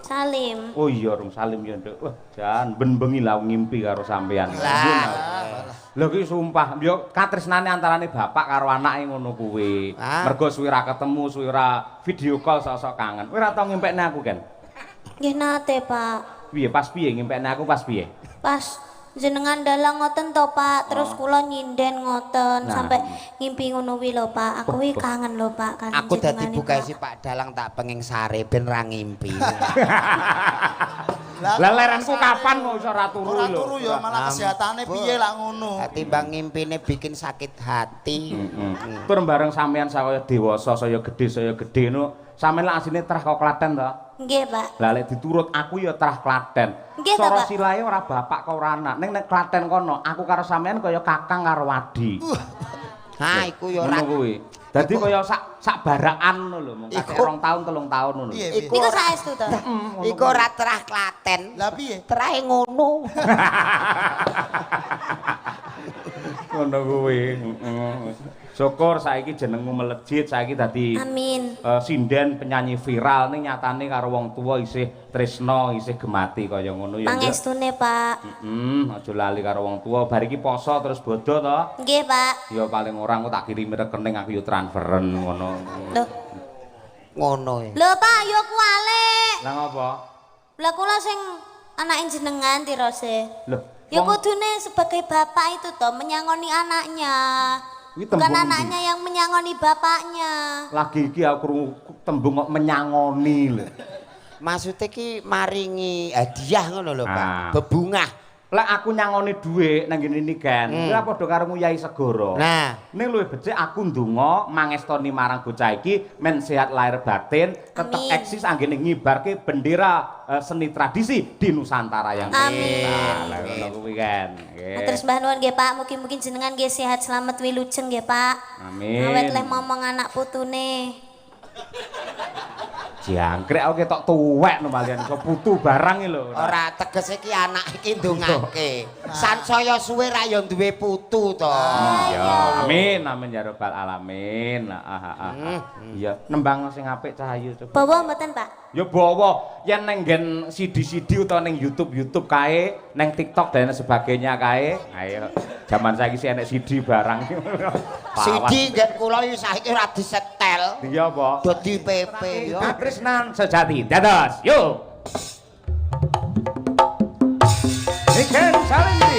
Salim. Oh iya rung salim ya nduk. Wah, jan ben-bengi lah ngimpi karo sampean. Lho ki sumpah, yo katresnane antarane bapak karo anake ngono kuwi. Mergo suwi ra ketemu, suwi ra video call sok-sok kangen. Kowe ora tau ngempekne aku kan? Nggih nate, Pak. Piye pas piye ngempekne aku pas piye? Pas jenengan dalang ngoten to, Pak. Terus kula nyinden ngoten sampai ngimpi ngono kuwi lho, Pak. Aku kuwi kangen lho, Pak, kan. Aku dadi bukae si Pak Dalang tak penging sare ben ra ngimpi. Lah lerenku kapan kok iso ora turu lho. Ora turu ya malah kesehatane piye lak ngono. Timbang ngimpine bikin sakit hati. Tur bareng sampean saya dewasa, saya gedhe no. Sampeyan lak asline trah kok Klaten to? Nggih, Pak. Lah lek diturut aku ya trah Klaten. Nggih, Cara Pak. silahe ora bapak kok ora anak. Ning nek Klaten kono, aku karo sampean kaya kakang karo wadi. Ha iku ya ora. Ngono kuwi. Dadi kaya sak barakan ngono lho, mung kakek 2 tahun 3 tahun ngono. Iku saestu to. Iku ora terah Klaten. Lah piye? Terahe ngono. Ngono kuwi. Syukur saiki jenengmu melejit, saiki dadi Amin. sinden penyanyi viral ning nyatane karo wong tuwa isih tresna, isih gemati kaya ngono ya. Pangestune, Pak. Aja lali karo wong tuwa. Bar iki poso terus bodho to. Nggih, Pak. Ya paling ora engko tak kirimi rekening aku yo transferen ngono. Loh. Ngono ya. Lho, Pak, yo kuwale. Lah ngopo? Lah kula sing anake jenengan tirose. Loh, Ya kudune sebagai bapak itu toh menyangoni anaknya. Bukan anaknya yang menyangoni bapaknya. Lagi iki aku krungu tembung kok menyangoni lho. Maksudnya ki maringi hadiah ngono lho, Pak. Bebungah. Lek aku nyangoni dhuwit nang ngene iki kan. Kuwi padha karo Yai Segara. Nah, ning luwih becik aku ndonga mangestoni marang bocah iki men sehat lahir batin, tetep eksis anggene ngibarke bendera seni tradisi di Nusantara yang kita. Lah ngono kuwi kan. Terus mbah nuwun nggih Pak, mugi-mugi jenengan nggih sehat selamat wilujeng nggih Pak. Amin. Awet leh momong anak putune. Jangkrik aku ketok tuwek no malian iso putu barang iki lho. ora tegese ki anak iki ndongake. Sansaya suwe ra ya duwe putu to. Iya, amin amin ya rabbal alamin. Iya, nembang sing apik Cahayu coba. Bawa mboten Pak? Ya bawa, yen neng nggen CD-CD utawa neng YouTube kae, neng TikTok dan sebagainya kae. Ayo, zaman saiki sih enek CD barang. CD ngen kula iki saiki ora disetel. Iya apa? Dadi PP yo. Katresnan sejati. Dados, yuk. Ikan saling ayo.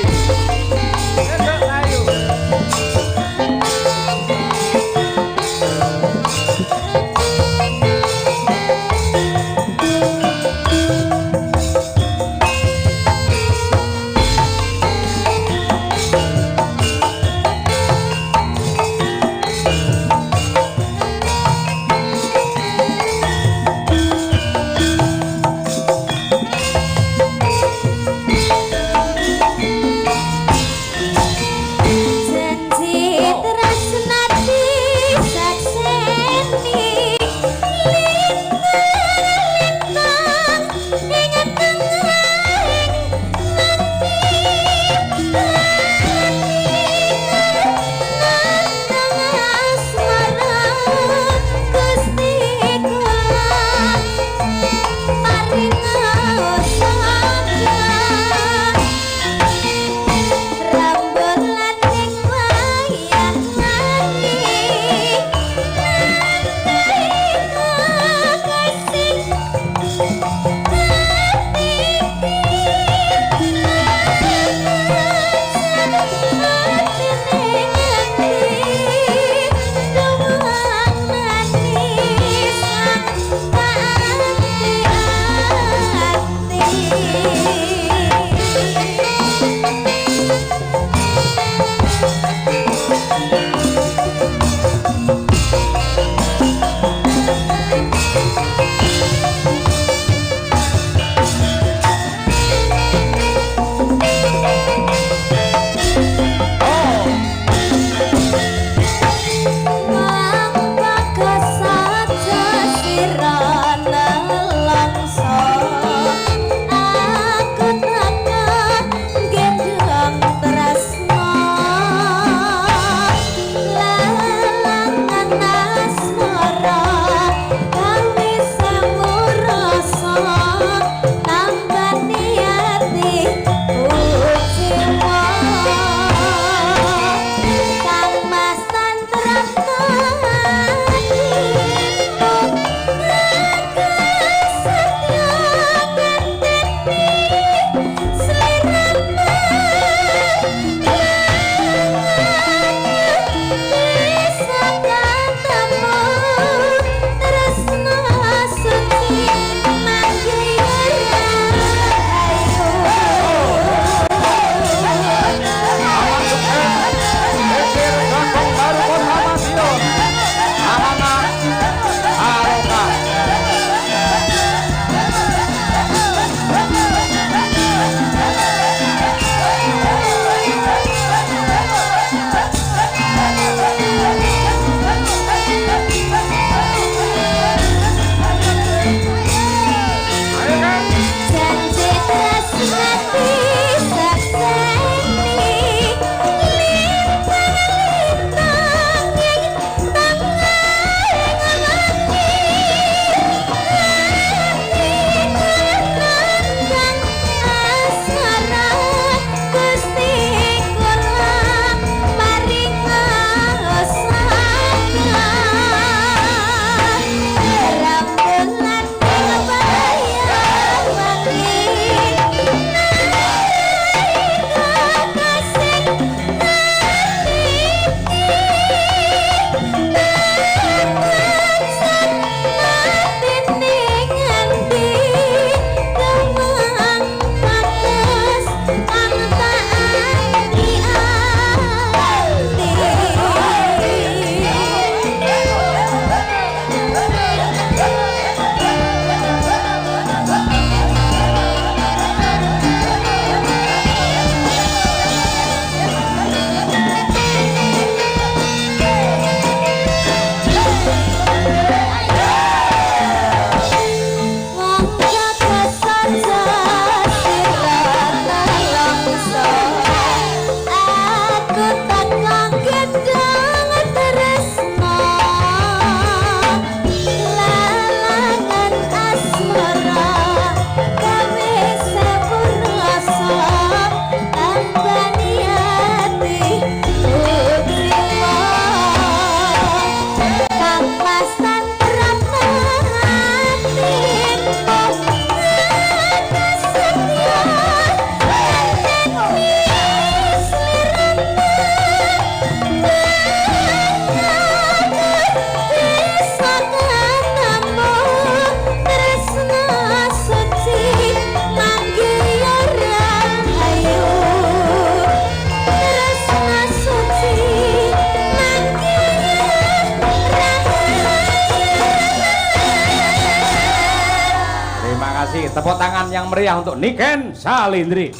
Terima kasih. Tepuk tangan yang meriah untuk Niken Salindri.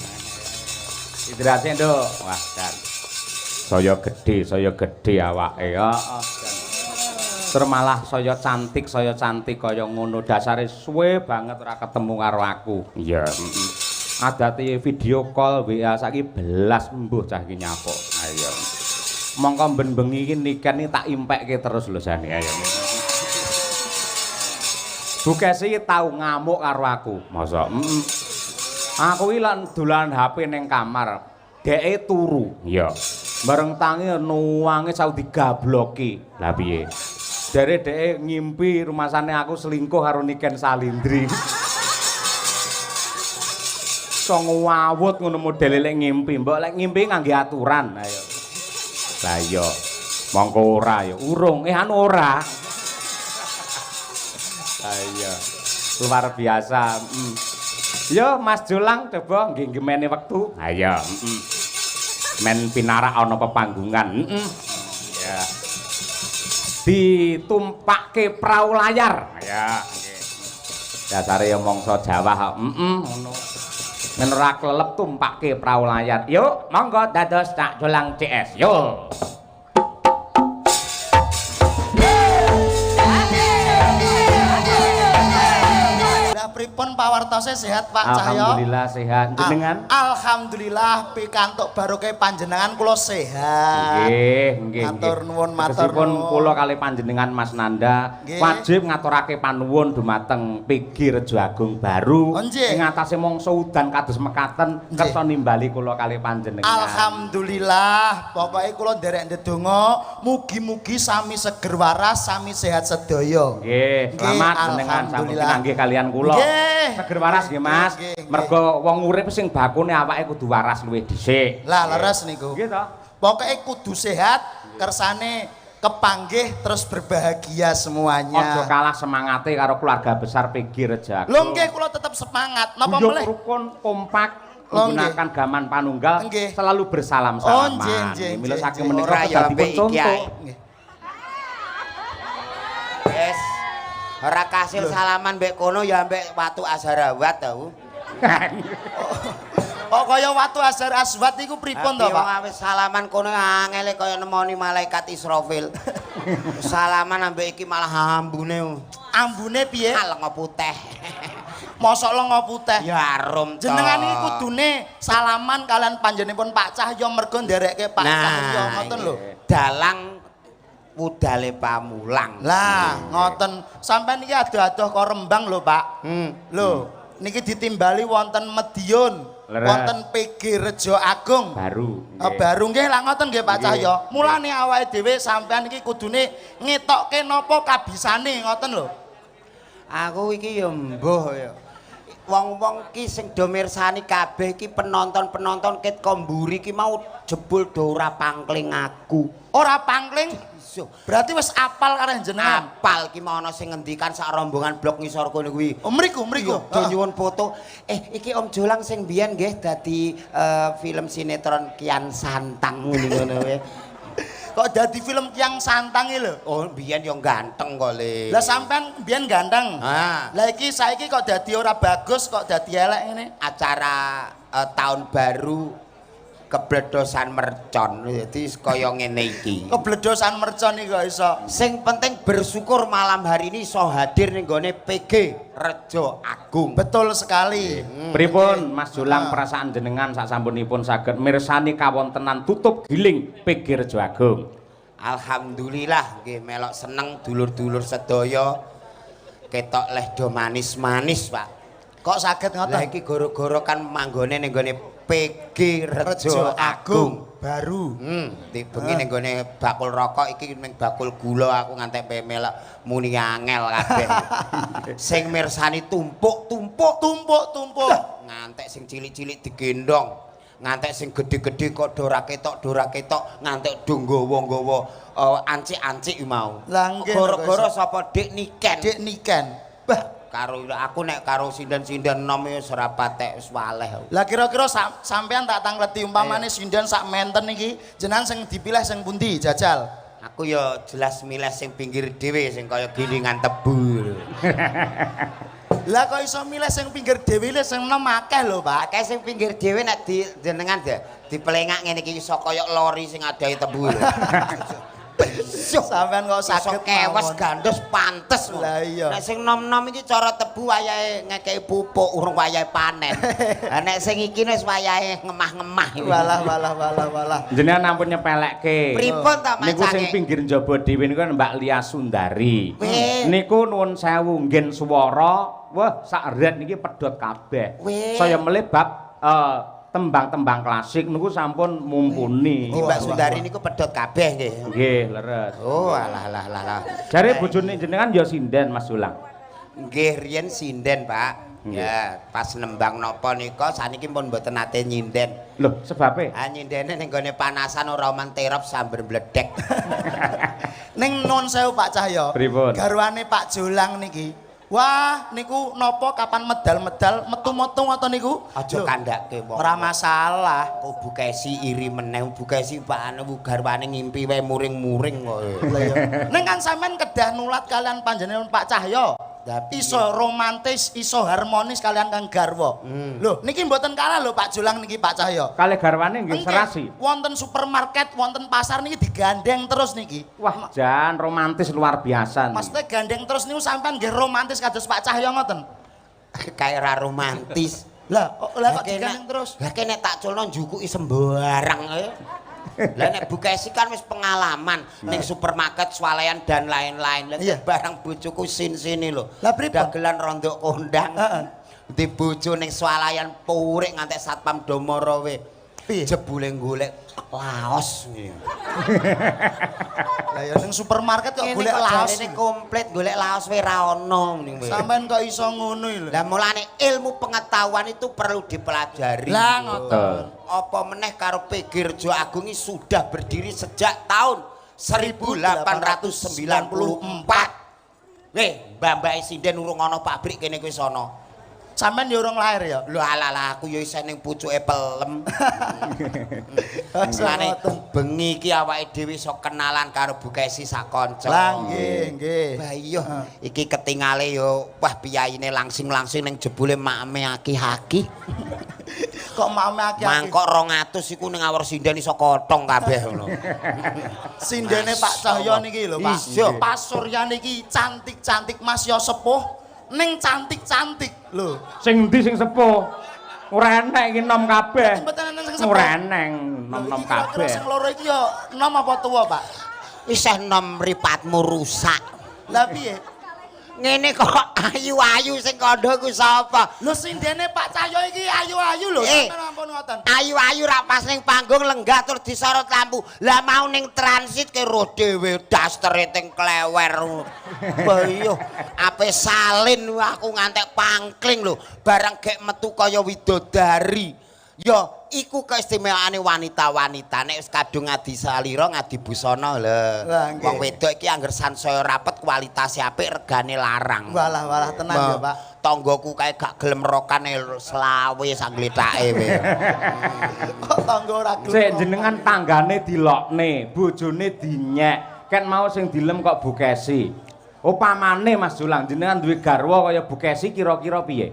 Hidrasi nduk. Wah, dan saya gede awake ya. Termalah saya cantik kaya ngono. Dasare suwe banget ora ketemu karo aku. Iya, adate video call WA saiki belas mbuh cah iki nyapuk. Ayo. Mongko ben bengi iki Niken iki tak impekke terus lho jane. Ayo. Bukesi tau ngamuk karo aku. Masa? Aku iki lan dolan HP ning kamar. Deke turu. Iya. Bareng tangi nuwange sau digabloki. Lah piye? Jare dhek ngimpi rumasane aku selingkuh karo Niken Salindri. Song ngawut ngono modele lek ngimpi. Mbok lek ngimpi ngangge aturan. Ayo. Lah iya. Mongko ora ya. Urung anu ora. Lah iya. Luar biasa. Yo Mas Jolang coba nggih gemene wektu. Ha iya, Men pinarak ana pepanggungan. Ya. Ditumpakke prau layar. Ya, nggih. Dasare ya mangsa Jawa kok. Ngono. Men ora klelep tumpakke prau layar. Yuk, monggo dados Cak Jolang CS. Yo. Pripun pawartose sehat Pak Cahyo? Alhamdulillah sehat. Jenengan? Alhamdulillah pikantuk barokah panjenengan kula sehat. Nggih. Matur nuwun, matur nuwun. nuwun. Kula kali panjenengan Mas Nanda wajib ngaturake panuwun dumateng PG Rejo Agung Baru ing atase mangsa udan kados mekaten kersa nimbali kula kali panjenengan. Alhamdulillah, pokoke kula nderek ndedonga mugi-mugi sami seger waras, sami sehat sedaya. Nggih, selamat jenengan sampun pinanggih kalian kula. Seger waras nggih Mas. Mergo wong urip sing bakune awake kudu waras luwih dhisik. Lah leres niku. Nggih to. Pokoke kudu sehat, kersane kepanggih terus berbahagia semuanya. Aja kalah semangate karo keluarga besar PG Rejo Agung. Lho nggih kula tetep semangat. Napa meneh? Rukun kompak menggunakan gaman panunggal selalu bersalam-salaman. Oh nggih. Mila saking menika kedadipun contoh. Wes ora kasil salaman mbek kono ya mbek Watu Azharawat tau. Oh kaya Watu Azharawat niku pripun to, Pak? Wis salaman kono angele kaya nemoni malaikat Israfil. Salaman ambek iki malah ambune. Ambune piye? Lenga putih. Mosok lenga putih. Ya arum to. Jenengan iki kudune salaman kalian panjenenganipun Pak Cahyo mergo nderekke Pak Cahyo ngoten lho. Dalang budale pamulang. Lah, ngoten. Sampeyan iki adoh-adoh kok Rembang lho, Pak. Lho, niki ditimbali wonten Medion, wonten PG Rejo Agung. Baru. Baru nggih lah ngoten nggih Pak Cahyo. Mulane awake dhewe sampeyan iki kudune ngetokke napa kabisane ngoten lho. Aku iki ya mbuh ya. Wong-wong ki sing do mirsani kabeh iki penonton-penonton ket komburi ki mau jebul do ora pangkling aku. Ora pangkling? Berarti wis apal karo jenengan. Apal ki mau ana sing ngendikan sak rombongan blok ngisor kono kuwi. Oh mriku. Do nyuwun foto. Iki Om Jolang sing biyen nggih dadi film sinetron Kian Santang ngono wae. Kok dadi film Kian Santang lho? Oh biyen yo ganteng kok Le. Lah sampean biyen ganteng. Lah iki saiki kok dadi ora bagus kok dadi elek ngene. Acara tahun baru kebledosan mercon. Jadi kaya ngene iki. Kebledosan mercon iki kok iso. Sing penting bersyukur malam hari ini iso hadir ning gone PG Rejo Agung. Betul sekali. Pripun Mas Jolang perasaan jenengan sasampunipun saged mirsani kawontenan tutup giling PG Rejo Agung? Alhamdulillah nggih melok seneng dulur-dulur sedaya. Ketok leh do manis-manis, Pak. Kok saged ngoten? Lah iki gara-gara kan manggone ning gone PG Rejo Agung Baru. Bengi ning gone bakul rokok iki ning bakul gula aku ngantek melok muni angel kabeh. Sing mirsani tumpuk. Ngantek sing cilik-cilik digendong. Ngantek sing gedhe-gedhe kok dora ketok, ngantek do nggawa-nggawa ancik-ancik mau. Gara-gara sapa Dik Niken. Bah karo aku nek karo sinden-sinden nom wis ora patek wis waleh. Lah kira-kira sampean tak tangleti umpamane sinden sak menten iki jenengan sing dipilih sing pundi jajal? Aku ya jelas milih sing pinggir dhewe sing kaya gilingan tebu. Lah kok iso milih sing pinggir dhewe le sing enom akeh lho, Pak. Akeh sing pinggir dhewe nek di jenengan dipelengak ngene iki iso kaya lori sing adahe tebu. Sampeyan kok saged kewes gandos pantes. Lah iya. Nek sing nom-nom iki cara tebu wayahe ngekeki pupuk urung wayahe panen. Lah nek sing iki wis wayahe ngemah-ngemah. Walah. Jenengan ampun nyepelekke. Pripun ta Niku sing macane? pinggir njaba dhewe niku Mbak Lia Sundari. Niku nuwun sewu nggen swara, wah sak ret niki pedhot kabeh. Saya melih bab tembang-tembang klasik niku sampun mumpuni. Mbak Sundari niku pedhot kabeh nggih. Nggih, leres. Oh, alah. Jare bojone jenengan ya sinden Mas Julang. Nggih, riyen sinden, Pak. Ya, pas nembang napa nika saniki pun mboten nate nyinden. Lho, sebabe? Ah nyindene ning gone panasan ora manterop sambar bledek. Ning nuwun sewu Pak Cahyo. Pripun? Garwane Pak Jolang niki. Wah, niku napa kapan medal-medal metu-metu ngoten niku? Aja kandhake wong. Ora masalah. Kok Bu Kesi iri meneh, Bu Kesi Pak anu garwane ngimpi wae muring-muring kok. Ning kan sampean kedah nulat kalian panjenengan Pak Cahyo. Iso romantis, iso harmonis kalian kang garwa. Lho, niki mboten kalah lho Pak Jolang niki Pak Cahyo. Kalih garwane nggih serasi. Wonten supermarket, wonten pasar niki digandeng terus niki. Wah, jan romantis luar biasa. Maksudnya gandeng terus niku sampean nggih romantis kados Pak Cahyo ngoten. Kayak ora romantis. Lah kok digandeng terus? Lah kene tak culno njukuki sembarang. Lah nek Bu Kesi kan wis pengalaman ning supermarket swalayan dan lain-lain. Lah barang bojoku sin-sini lho. Lah pripun? Dagelan rondok kondang. Di bojo ning swalayan purik ngantek satpam domorowe. Piye? Jebule golek laos. Lah ya ning supermarket kok golek laos. Ini komplit golek laos wae ra ono ning kowe. Sampeyan kok iso ngono lho. Lah mulane ilmu pengetahuan itu perlu dipelajari. Lah ngoten. Apa meneh karo PG Rejo Agung ini sudah berdiri sejak tahun 1894. Mbak Sinden urung ana pabrik kene kuwi sono. Sampeyan ya urung lahir ya? Lho alah aku ya isih ning pucuke pelem. Mulane bengi iki awake dhewe iso kenalan karo Bu Kesi sak kanca. Lah nggih. Lah iya iki ketingale yo wah piyaine langsing-langsing ning jebule makme aki-aki. Kok makme aki-aki? Mangkok 200 iku ning awur sinden iso kotong kabeh ngono. Sindene Pak Cahyo niki lho Pak. Pak Surya niki cantik-cantik Mas yo sepuh. Ning cantik-cantik lho. Sing endi sing sepuh? Ora enek iki nom kabeh. Mboten enten sing sepuh. Ora enek nom-nom kabeh. Sing loro iki yo enom apa tuwa, Pak? Isih nom mripatmu rusak. Lah piye? Ngene kok ayu-ayu sing kandha ku sapa? Lho sindene Pak Cahyo iki ayu-ayu lho, sampeyan ampun ngoten. Ayu-ayu ra pas ning panggung lenggah terus disorot lampu. Lah mau ning transit ke roh dhewe dastere teng klewer. Bayo ape salin aku ngantek pangkling lho. Barang gek metu kaya widodari. Ya iku keistimewaane wanita-wanita nek wis kadung ngadi salira ngadi busana lho. Wong wedok iki angger sansaya rapet kualitas apik regane larang. Walah tenan ya, Pak. Tanggoku kae gak gelem rokane selawe sak glethake kowe. Kok tangga ora gelem. Sik jenengan tanggane dilokne, bojone dinyek. Ken mau sing dilem kok Bu Kesi. Upamane Mas Julang jenengan duwe garwa kaya Bu Kesi kira-kira piye?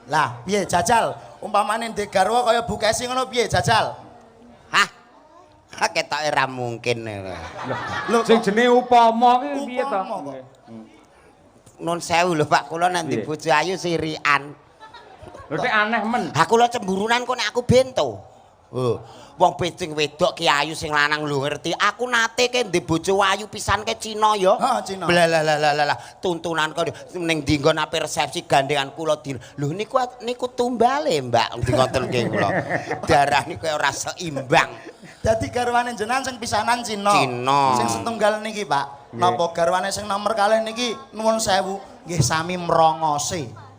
Lah, piye jajal? Umpamane ndek garwa kaya Bu Kesi ngono piye jajal? Hah? Ketoke ora mungkin. Lho sing jenenge upama ki piye to? Nun sewu lho Pak, kula nek ndi bojo ayu sirian. Lho nek aneh men. Ha kula cemburunan kok nek aku bento. Wong becing wedok ki ayu sing lanang lho ngerti. Aku nate ke ndek bojo ayu pisan ke Cina ya. Ha Cina. Lah tuntunan kok ning ndi nggon ape resepsi gandengan kula di. Lho niku tumbale Mbak ngoten nggih kula. Darah niku ora seimbang. Dadi garwane jenengan sing pisanan Cina. Cina. Sing setunggal niki, Pak. Napa garwane sing nomor kalih niki nuwun sewu nggih sami mrongose.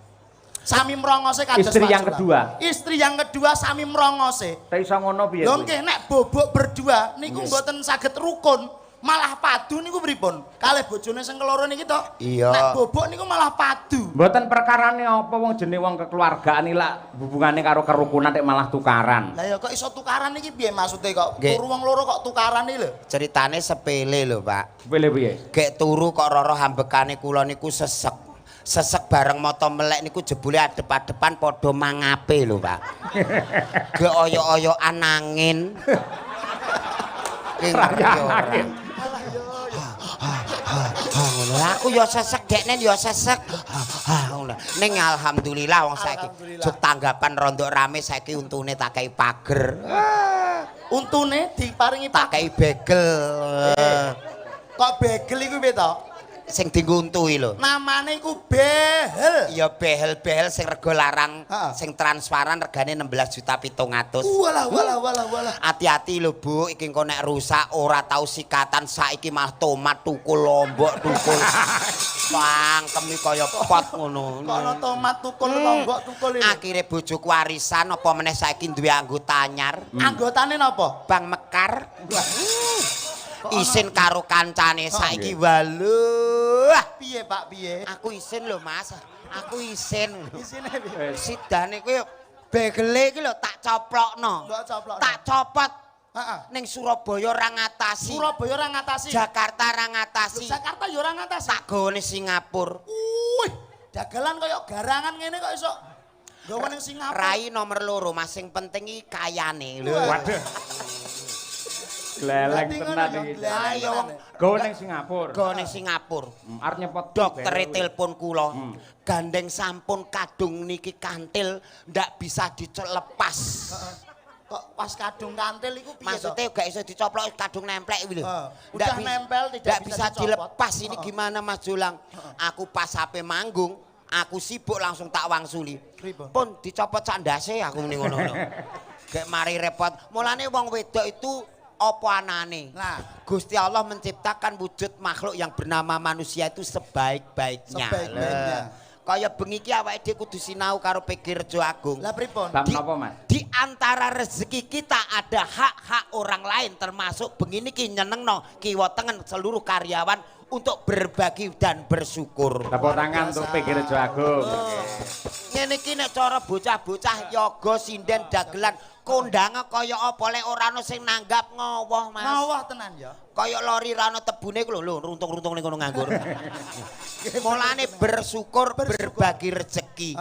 Sami mrongose kados Istri yang kedua. Istri yang kedua sami mrongose. Ta iso ngono piye? Lho nggih nek bobok berdua niku mboten saged rukun, malah padu niku pripun? Kalih bojone sing keloro niki to. Iya. Nek bobok niku malah padu. Mboten perkarane apa wong jenenge wong kekeluargaan iki lak hubungane karo kerukunan nek malah tukaran. Lah ya kok iso tukaran iki piye maksude kok? Nggih. Turu wong loro kok tukaran iki lho. Ceritane sepele lho Pak. Sepele piye? Gek turu kok roro hambekane kula niku sesek. sesek bareng moto melek niku jebule adep-adepan padha mangape lho, Pak. Ge oyok-oyokan angin. Ki ngerti ora. Aku ya sesek dekne ya sesek. Ngono. Ning alhamdulillah wong saiki juk tanggapan rondok rame saiki untune tak kei pager. Untune diparingi Tak kei begel. Kok begel iku piye to? Sing diguntuhi lho. Namane iku behel. Ya behel-behel sing rega larang, sing transparan regane 16.700.000. Walah. Hati-hati lho Bu, iki engko nek rusak ora tau sikatan saiki mah tomat tukul lombok tukul. Pangkemi kaya pot ngono. Kono tomat tukul lombok tukul iki. Akhire bojoku warisan apa meneh saiki duwe anggota anyar. Anggotane napa? Bang Mekar. Isin karo kancane saiki waluh. Piye Pak piye? Aku isin lho Mas. Aku isin. Isine piye? Sidane kuwi begele iki lho tak coplokno. Mbok coplokno. Tak copot. Heeh. Ning Surabaya ora ngatasi. Surabaya ora ngatasi. Jakarta ora ngatasi. Jakarta ya ora ngatasi. Tak gone Singapura. Wih, dagelan kaya garangan ngene kok iso gawe ning Singapura. Rai nomor 2, Mas sing penting iki kayane lho. Waduh. Gleleng tenan iki. Ayo Go ning Singapura. go ning Singapura. Arep nyepot Doktere telepon kula. Gandeng sampun kadung niki kantil ndak bisa dilepas. Kok pas kadung kantil iku piye to? Maksudnya gak iso dicoplok kadung nemplek iki lho. Udah nempel tidak bisa bisa dilepas. Ini gimana Mas Julang? Aku pas HP manggung, aku sibuk langsung tak wangsuli. Pun dicopot sandase aku muni ngono. Gek mari repot. Mulane wong wedok itu apa anane? Nah, Gusti Allah menciptakan wujud makhluk yang bernama manusia itu sebaik-baiknya. Sebaik-baiknya. Kaya bengi iki awake dhewe kudu sinau karo Pikir Rejo Agung. lah pripun? Bab napa, Mas? Di antara rezeki kita ada hak-hak orang lain termasuk bengi niki nyenengno kiwa tengen seluruh karyawan untuk berbagi dan bersyukur. Tepuk tangan untuk Pikir Rejo Agung. Ngene iki nek cara bocah-bocah yoga sinden dagelan kondange kaya apa lek ora ana sing nanggap ngowoh Mas. Ngowoh tenan ya. Kaya lori ra ana tebune ku lho runtung-runtung ning kono nganggur. Mulane bersyukur berbagi rezeki.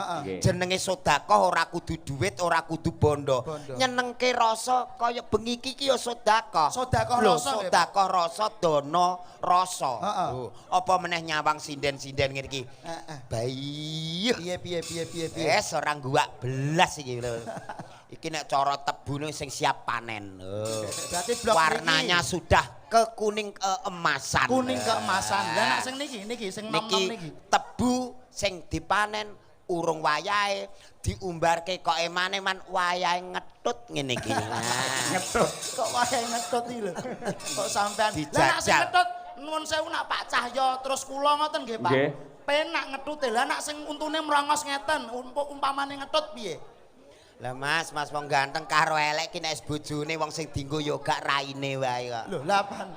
Jenenge sedekah ora kudu dhuwit, ora kudu bondo. Nyenengke rasa kaya bengi iki ya sedekah. Sedekah Lho, rasa. sedekah rasa dana rasa. Apa meneh nyawang sinden-sinden ngene iki. Bayi. Piye. Ora guwak belas iki lho. Iki nek cara tebune sing siap panen. Berarti blok warnanya sudah ke kuning keemasan. Kuning keemasan. Lah nek sing niki sing nom-nom niki. Tebu sing dipanen urung wayahe diumbarke kok emane man wayahe ngetut ngene iki. Ngetut. Kok wayahe ngetut iki lho. Kok sampean. Dijajal. Lah nek sing ngetut nuwun sewu nak Pak Cahyo terus kula ngoten nggih Pak. Nggih. Penak ngetute. Lah nek sing untune mrongos ngeten umpamane ngetut piye? Lah Mas wong ganteng karo elek ki nek bojone wong sing dienggo ya gak raine wae kok. Lho, lah apaan?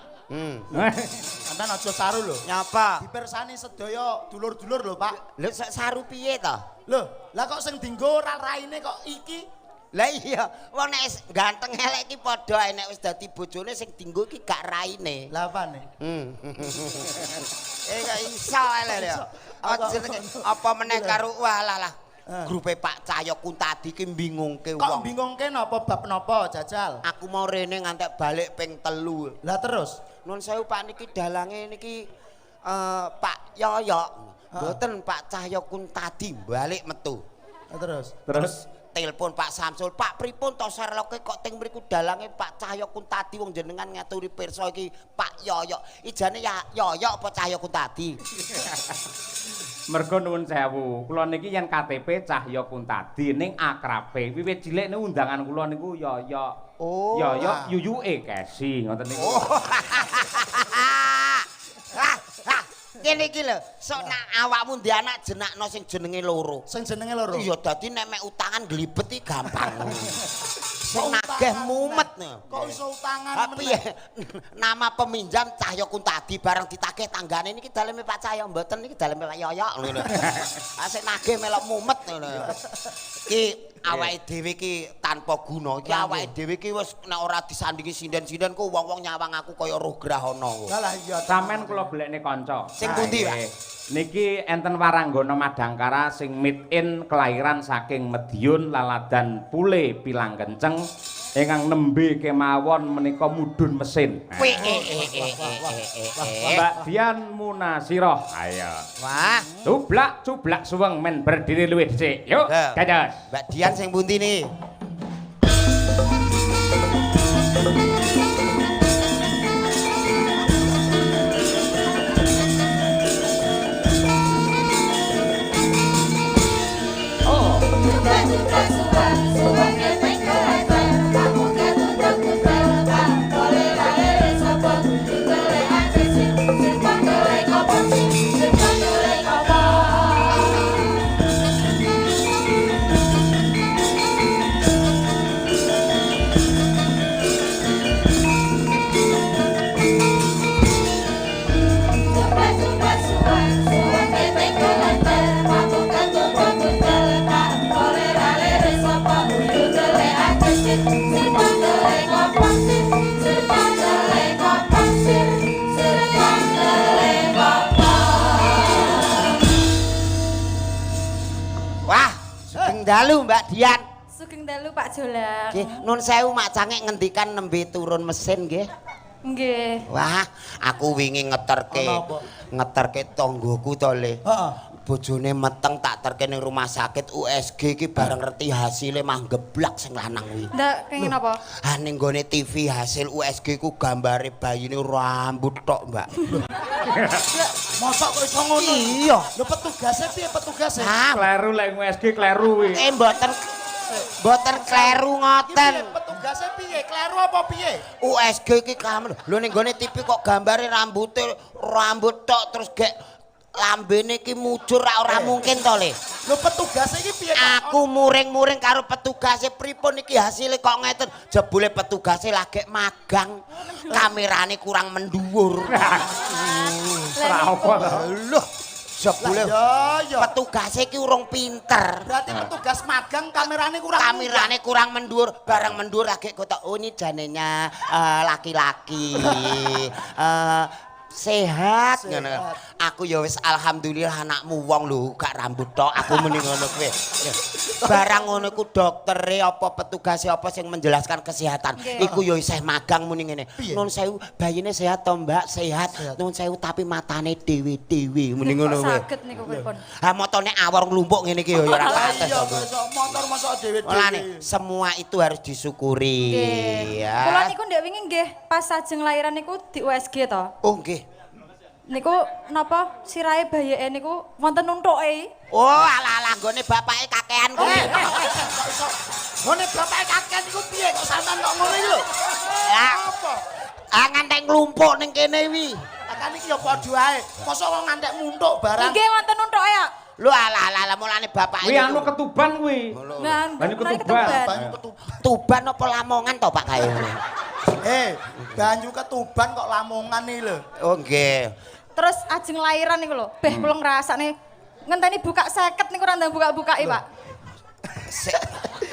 Sampeyan aja saru lho. Nyapa? Dipersani sedaya dulur-dulur lho, Pak. Lho saru piye to? Lho, lah kok sing dienggo ora raine kok iki? Lah iya, wong nek ganteng elek ki padha ae nek wis dadi bojone sing dienggo ki gak raine. Lah apane? Gak iso elek lho. Apa meneh karo walah. Grupe Pak Cahyo Kuntadi ki bingungke wong. Kok bingungke napa bab napa jajal? Aku mau rene ngantek balik ping 3. Lah terus? Nun sewu Pak niki dalange niki Pak Yoyok. Mboten Pak Cahyo Kuntadi balik metu. Terus? Telepon Pak Samsul, Pak pripun to Sherlock kok teng mriku dalange Pak Cahyo Kuntadi wong jenengan ngaturi pirsa iki Pak Yoyok. Ijane ya Yoyok apa Cahyo Kuntadi? Mergo nuwun sewu, kula niki yen KTP Cahyo Kuntadi ning akrabe. Wiwit cilik niku undangan kula niku Yoyok. Oh. Yoyok yuyuke Kesi ngoten niku. Kene iki lho, sok nak awakmu ndek anak jenakno sing jenenge loro. Sing jenenge loro. Iya dadi nek mek utangan glibet iki gampang. Sing nagih mumet. Kok iso utangan Piye? Nama peminjam Cahyo Kuntadi bareng ditagih tanggane niki daleme Pak Cahyo mboten niki daleme Pak Yoyok ngono. Ah sing nagih melok mumet ngono. Ki awake dhewe iki tanpa guna. Iki awake dhewe iki wis nek ora disandingi sinden-sinden ku wong-wong nyawang aku kaya roh grahana. Lah iya. Sampeyan kula golekne kanca. Sing pundi, Pak? Niki enten Waranggana Madangkara sing made in kelahiran saking Madiun laladan Pule Pilang Kenceng ingkang nembe kemawon menika mudhun mesin. Mbak Dian Munasirah. Ayo. Wah, Cublak suweng men berdiri luwih dhisik. Yuk, dados. Mbak Dian sing pundi nih? Dalu Mbak Dian. Sugeng dalu Pak Jolang. Nggih, nun sewu Mak Cangek ngendikan nembe turun mesin nggih. Nggih. Wah, aku wingi ngeterke tanggoku to Le. Heeh. Bojone meteng tak terke ning rumah sakit USG iki bareng ngerti hasilnya mah geblak sing lanang kuwi. Ndak kenging apa? Ah ning gone TV hasil USG ku gambare bayine rambut tok, Mbak. Mosok kok iso ngono? Iya. Lho petugase piye petugase? Kleru lek USG kleru kuwi. Mboten kleru ngoten. Piye petugase piye? Kleru apa piye? USG iki kamen. Lho ning gone TV kok gambare rambut tok terus gek lambene iki mujur ora mungkin to Le. Lho petugase iki piye? Aku muring-muring karo petugase pripun iki hasilnya kok ngeten. Jebule petugase lagi magang. Kamerane kurang menduwur. Ora apa to. Loh, jebule Ya. petugase iki urung pinter. Berarti petugas magang kamerane Kurang mendur, barang mendur lagi kotak oh ini janenya laki-laki. Sehat ngono. Aku ya wis alhamdulillah anakmu wong lho gak rambut tok. Aku muni ngono kuwi. Barang ngono iku doktere apa petugase apa sing menjelaskan kesehatan. Iku ya isih magang muni ngene. Nun sewu bayine sehat to Mbak? Sehat. Nun sewu tapi matane dhewe-dhewe muni ngono kuwi. Saged niku pripun? Ha motone awor nglumpuk ngene iki ya ora pantes. Iya, motor mosok dhewe-dhewe. Mulane semua itu harus disyukuri. Nggih. Ya. Kula niku ndek wingi nggih pas ajeng lahiran niku di USG to. Oh nggih. Niku napa sirahe bayeke niku wonten nuntuke. Oh ala-ala nggone bapake kakean kuwi. Kok iso? Ngene bapake kakean iku piye kok sampean kok ngono iki lho? Ya. Apa? Ah ngantek nglumpuk ning kene wi. Tekan iki ya padha ae. Mosok kok ngantek muntuk barang. Nggih wonten nuntuke ya. Lho ala-ala mulane bapake. Kuwi anu ketuban kuwi. Nah, Banyu menawi ketuban. Tuban apa Lamongan to Pak kae. Banyu ketuban kok Lamongan iki lho. Oh nggih. Terus ajeng lahiran niku lho, beh kula ngrasakne ngenteni buka 50 niku ora ndang buka-bukake, Pak.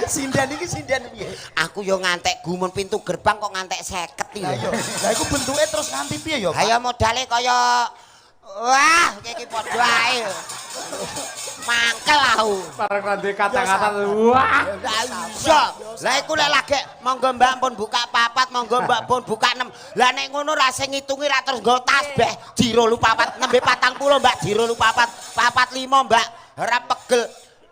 Sinden iki sinden piye? Aku yo ngantek gumun pintu gerbang kok ngantek 50 iki. Lah iya. Lah iku bentuke terus nganti piye ya, Pak? Kaya modale kaya wah, iki padha ae. Mangkel aku. Bareng rande kata-kata wah. Iya. Lah iku lek lagi monggo Mbak pun buka 4, monggo Mbak pun buka 6. Lah nek ngono ra sing ngitungi ra terus nggo tasbih. Jiro lupa 4, nembe 40 Mbak, jiro lupa 4, 45 Mbak. Ora pegel.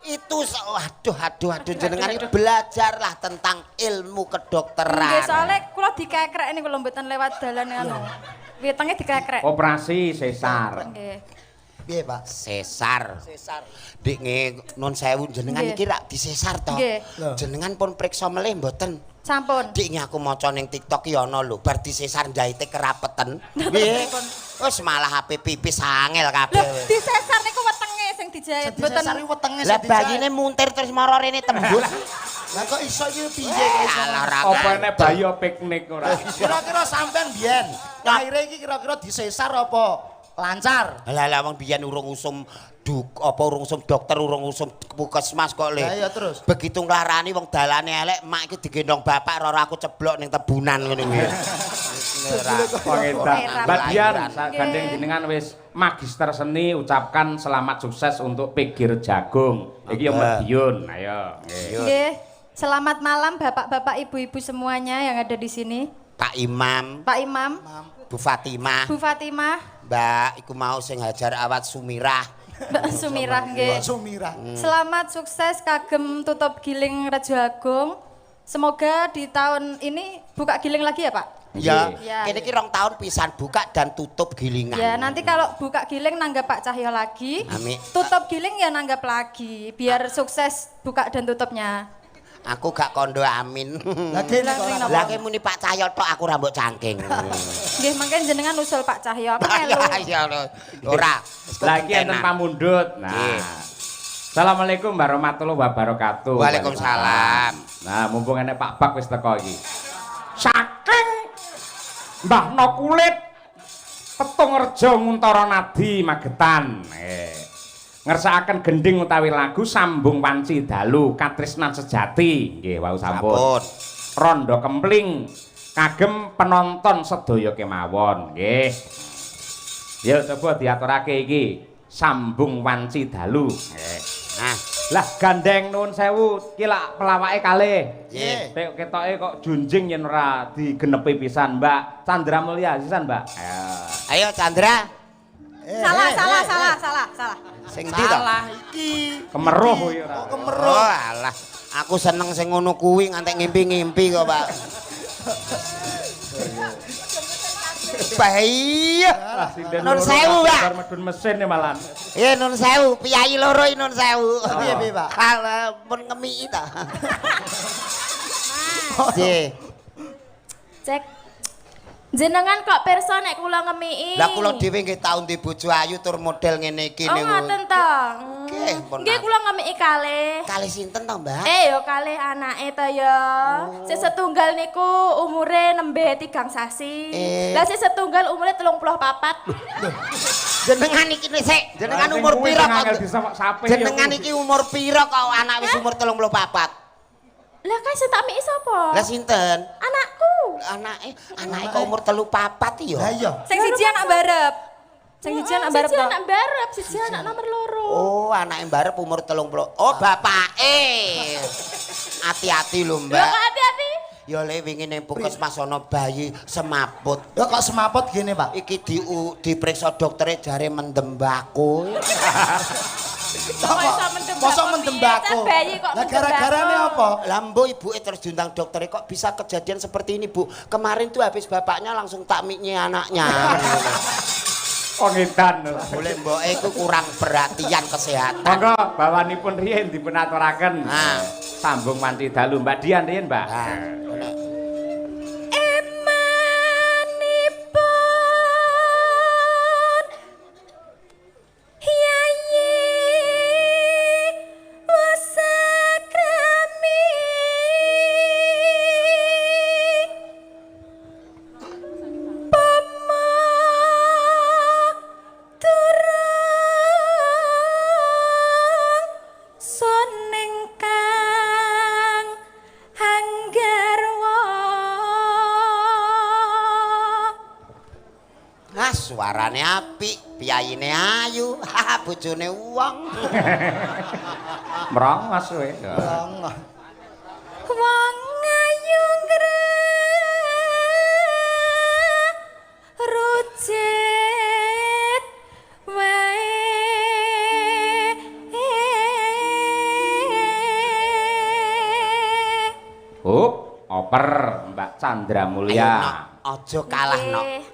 Itu aduh jenengan iki belajarlah tentang ilmu kedokteran. Nggih, soalnya kula dikekrek niku lho mboten lewat dalan anu. Wetenge dikekrek. Operasi sesar. Nggih. Piye, Pak? Sesar. Dik nun sewu jenengan Nggih. iki rak disesar to. Nggih. Jenengan pun priksa melih mboten. Sampun. Dik aku maca ning TikTok ki ana lho, bar disesar jahite kerapeten. Piye? Wis malah HP pipis angel kabeh. Lho, disesar niku wetenge sing dijahit mboten. Sesar iki wetenge Lah bayine muntir terus mara rene tembus. Lah kok iso iki piye kok iso? Alah ra. Apa nek bayi piknik ora? Kira-kira sampean biyen lahire iki kira-kira disesar apa lancar? Lah wong biyen urung usum apa urung dokter urung usum puskesmas kok le. Lah iya terus. Begitu nglarani wong dalane elek, mak iki digendong bapak ora aku ceblok ning tebunan ngene iki. Pengedan. Mbak Dian, gandeng jenengan wis magister seni ucapkan selamat sukses untuk Pegir Jagung. Iki yo Medion. Ayo. Nggih. Selamat malam Bapak-bapak, Ibu-ibu semuanya yang ada di sini. Pak Imam, Pak Imam, Bu Fatimah, Bu Fatimah, Mbak iku mau sing Hajar Awat Sumirah. Mbak Sumirah nggih. Sumirah. Selamat sukses kagem tutup giling Rejo Agung. Semoga di tahun ini buka giling lagi ya, Pak? Ya, Ya. kene iki 2 tahun pisan buka dan tutup gilingan. Ya, nanti kalau buka giling nanggap Pak Cahyo lagi. Amin. Tutup giling ya nanggap lagi biar sukses buka dan tutupnya. Aku gak kondo amin. Lagi muni Pak Cahyo tok aku rambut cangking. Nggih, mangke jenengan usul Pak Cahyo. Aku melu. Ya ora. Lagi enten pamundhut. Nah. Assalamualaikum warahmatullahi wabarakatuh. Waalaikumsalam. Nah, mumpung enek Pak Bak wis teko iki. Saking Mbah No Kulit Petung Rejo Nguntara Nadi Magetan. Ngersakaken gending utawi lagu Sambung Wanci Dalu Katresnan Sejati. Nggih, wau sampun. Rondo Kempling kagem penonton sedaya kemawon. Nggih. Ya coba diaturake iki Sambung Wanci Dalu. Nggih. Nah, lah gandeng nuwun sewu ki lak pelawake kalih. Nggih. Ketoke kok junjing yen ora digenepi pisan, Mbak. Chandra Mulya sisan, Mbak. Ayo Chandra. Salah. Sing ndi to? Salah iki. Kemeruh kuwi ora. Kemeruh. Oh, alah. Aku seneng sing ngono kuwi ngantek ngimpi-ngimpi kok, Pak. Bahaya. Nun sewu, Pak. Bar medun mesin malan. Iya nun sewu, piyai loro nun sewu. Piye, Pak? Kalau pun ngemiki ta. Nggih. Cek. Jenengan kok pirsa nek kula ngemiki? Lah kula dhewe nggih tau ndek bojo ayu tur model ngene iki Oh niku. ngoten to. Nggih, pun. Nggih kula ngemiki kalih. Kalih sinten to, Mbak? Yo kalih anake to ya. Sing setunggal niku umure nembe 3 sasi. Lah sing setunggal umure 34. Jenengan iki sik, jenengan umur pira kok? Jenengan iki umur pira kok anak wis umur 34? Lah kan sing tak miki sapa? Lah sinten? Anakku. Anake kok umur 34 ya? Lah iya. Sing siji anak barep. Sing siji anak barep. Siji anak barep, siji anak nomor loro. Oh, anake barep umur 30. Oh, bapake. Hati-hati lho, Mbak. Lah kok hati-hati? Ya le wingi ning puskesmas ana bayi semaput. Lah kok semaput gini, Pak? Iki diperiksa doktere jare mendem mbako. Mosok mendem mbako. Lah gara-garane apa? Lah mbok ibuke terus diundang doktere kok bisa kejadian seperti ini, Bu. Kemarin tuh habis bapaknya langsung takmiknya anaknya. Pengedan. Boleh mbok iku kurang perhatian kesehatan. Monggo bawanipun riyen dipun aturaken. Nah, Sambung Wanci Dalu Mbak Dian riyen, Mbak. Suarane apik, piyayine ayu, bojone wong. Merongos kowe. Wong ayu rujet wae. Oper Mbak Chandra Mulya. Aja kalah no.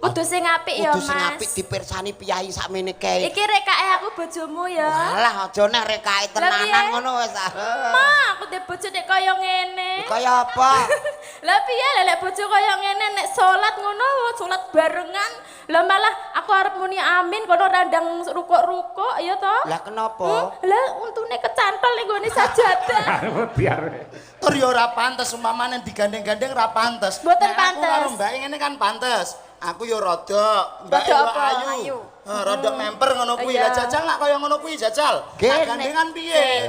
Kudu sing apik ya, Mas. Kudu sing apik dipirsani piyai sakmene kae. Iki rekake aku bojomu ya. Alah aja nek rekake tenanan ngono wis. Ma, aku ndek bojo nek kaya ngene. Kaya apa? Lah piye lek bojo kaya ngene nek salat ngono, salat barengan. Lah malah aku arep muni amin kono randang rukuk-rukuk ya to. Lah kenapa? Lah untune kecantol ning gone sajadah. Biar. Tur ya ora pantes umpamane digandeng-gandeng ora pantes. Mboten Nek pantes. Aku karo Mbak ngene kan pantes. Aku ya rada, Mbak Rada ya apa? ayu. Rada memper ngono kuwi. Lah jajal nak kaya ngono kuwi jajal. Gandengan piye?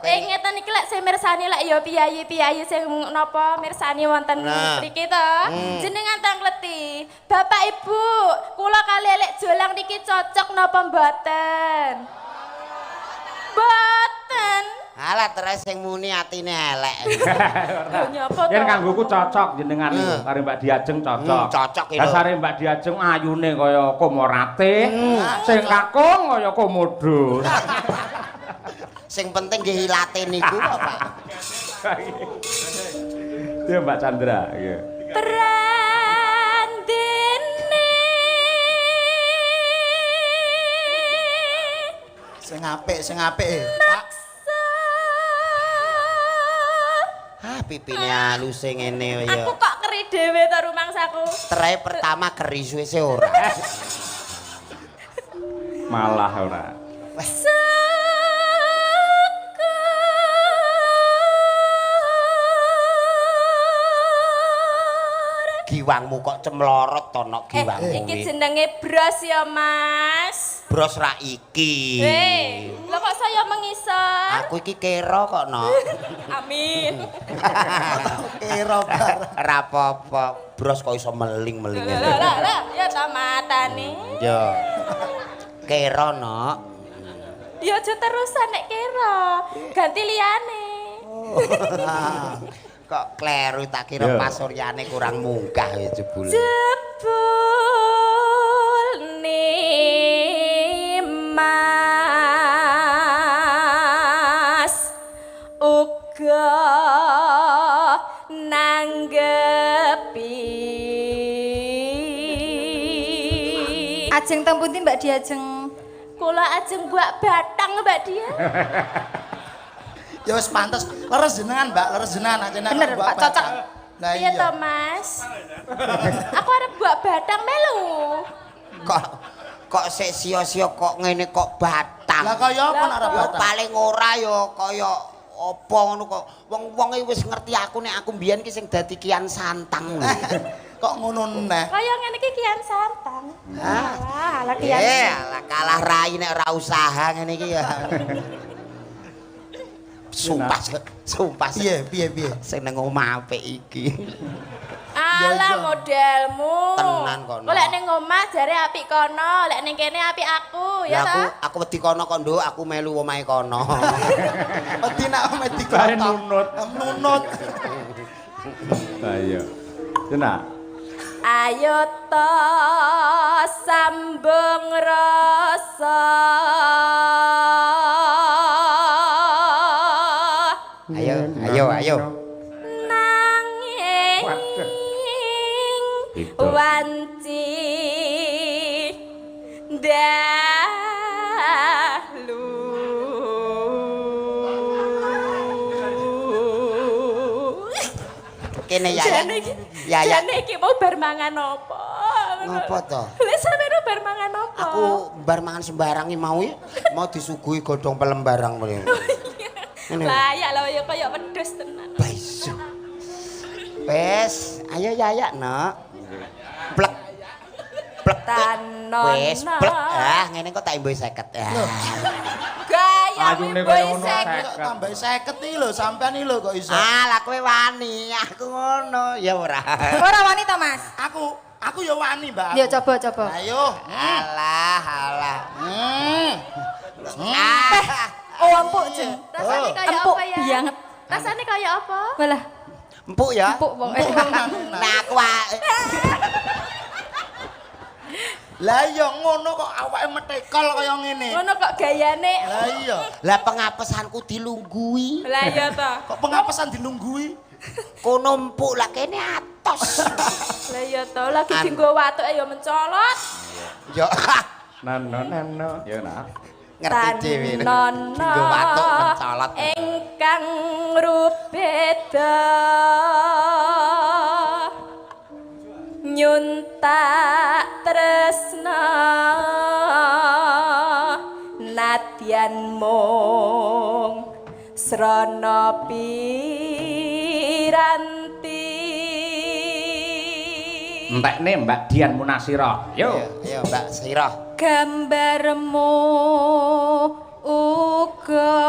Ngeten iki lek sing mirsani lek ya piyayi-piyayi sing napa mirsani wonten mriki to. Jenengan tangleti. Bapak Ibu, kula kali lek jolang niki cocok napa mboten? Mboten. Alah terus sing muni atine elek. Nyapa to? Yen kanggoku cocok jenengan karo Mbak Diajeng cocok. Cocok iki. Dasare Mbak Diajeng ayune kaya Komorate, sing kakung kaya Komodo. Sing penting nggih ilate niku kok, Pak. Ya Mbak Chandra, nggih. Prandene Sing apik, Pak. Pipine halus sing ngene ya. aku kok keri dhewe to rumangsaku. Terae pertama keri suwe ora. Malah ora. Giwangmu kok cemlorot to nok giwangmu. Iki jenenge bros ya, Mas. Bros ra iki. Lho kok saya mengisor? Aku iki kero kok nok. Amin. Kira Ra apa-apa. Bros kok iso meling-meling. Lah, ya ta matane. Ya. Kero nok. Ya aja terusan nek kira. Ganti liyane. Kok kleru tak kira pasuryane kurang munggah ya jebul. Jebul ni Mas uga nanggepi. Ajeng teng pundi Mbak Diajeng? Kula ajeng buak batang Mbak Dia. ya wis pantes. Leres jenengan, Mbak, leres jenengan aja Bener, Pak, cocok. Lah Iya iya. to, Mas. Aku arep buak batang melu. Kok sik sia-sia kok ngene kok batang. Lah kaya apa nak Lah, batang? Paling ora ya kaya apa ngono kok. Wong-wong iki wis ngerti aku nek aku mbiyen ki sing dadi Kian Santang. Kok ngono neh? Kaya ngene iki Kian Santang. Wah, ala Kian. Alah kalah rai nek ora usaha ngene iki ya. Sumpah. Piye? Sing nang omah apik iki. Ala modelmu. Tenan kono. Kok lek ning omah jare apik kono, lek ning kene apik aku, ya ta? Aku wedi kono kok nduk, aku melu omahe kono. Wedi nak mesti Bare nunut. Nunut. Ayo. Tenan. Ayo to sambung rasa. Ayo. Nanging Itu. wanci dahlu. Kene ya. Jane iki mau bar mangan apa? Ngopo to? Lek sampeyan bar mangan apa? Aku bar mangan sembarang iki mau disuguhi godhong pelembarang ngene. Lah ya lho ya kaya wedhus tenan. Baisu. Wes, ayo ya, Nok. Plek. Tanon. Wes, plek. Ngene kok tak imbo 50. Gaya Ayune kaya ngono Tambah 50 iki lho, sampean iki lho kok iso. Lah kowe wani, aku ngono. Ya ora. Ora wani to, Mas? Aku ya wani, Mbak. Ya coba. Ayo. Alah. Oh, empuk, Jeng. Rasane kaya Empuk apa ya? banget. Rasane kaya apa? Walah, Empuk ya? empuk wong. Nah, aku Lah iya ngono kok awake metekol kaya ngene. Ngono kok gayane. Lah iya. Lah pengapesanku dilunggui. Lah iya to. Kok pengapesan dilunggui? Kono empuk lah kene atos. Lah iya to, lagi dienggo watuke ya mencolot. Yo. Nano. Ya nah. Ngerti dhewe. Tanono Dienggo watuk mencolot. Ingkang rubeda nyuntak tresna nadyan mung srana piranti. Entekne Mbak Dian Munasira. Yo. Ayo Mbak Sirah. gambarmu uga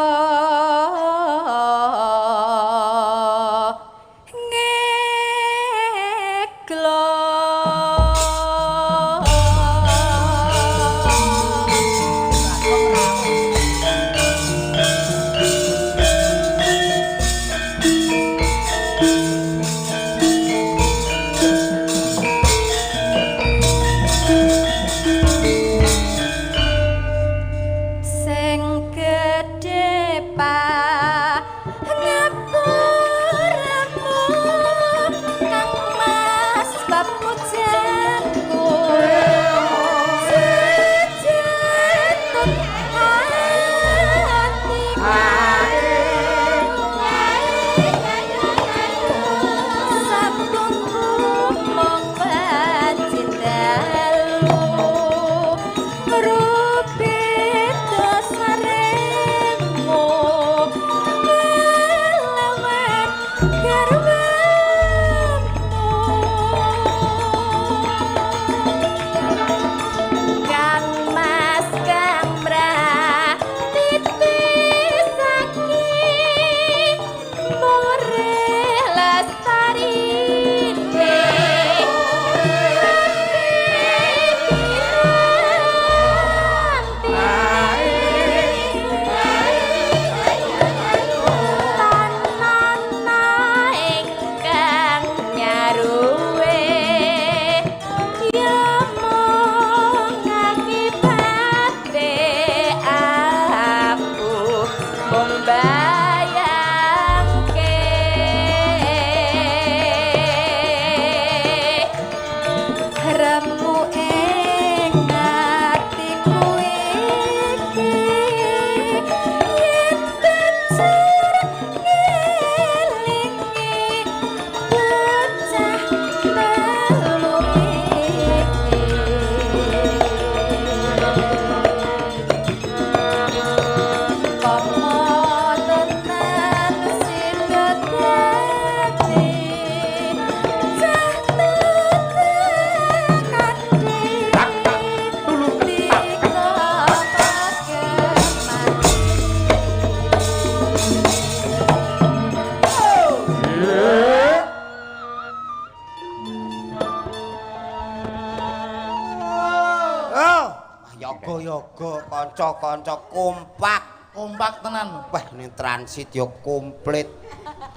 Yoga-yoga kanca-kanca kompak. Kompak tenan. Wah, ning transit ya komplit.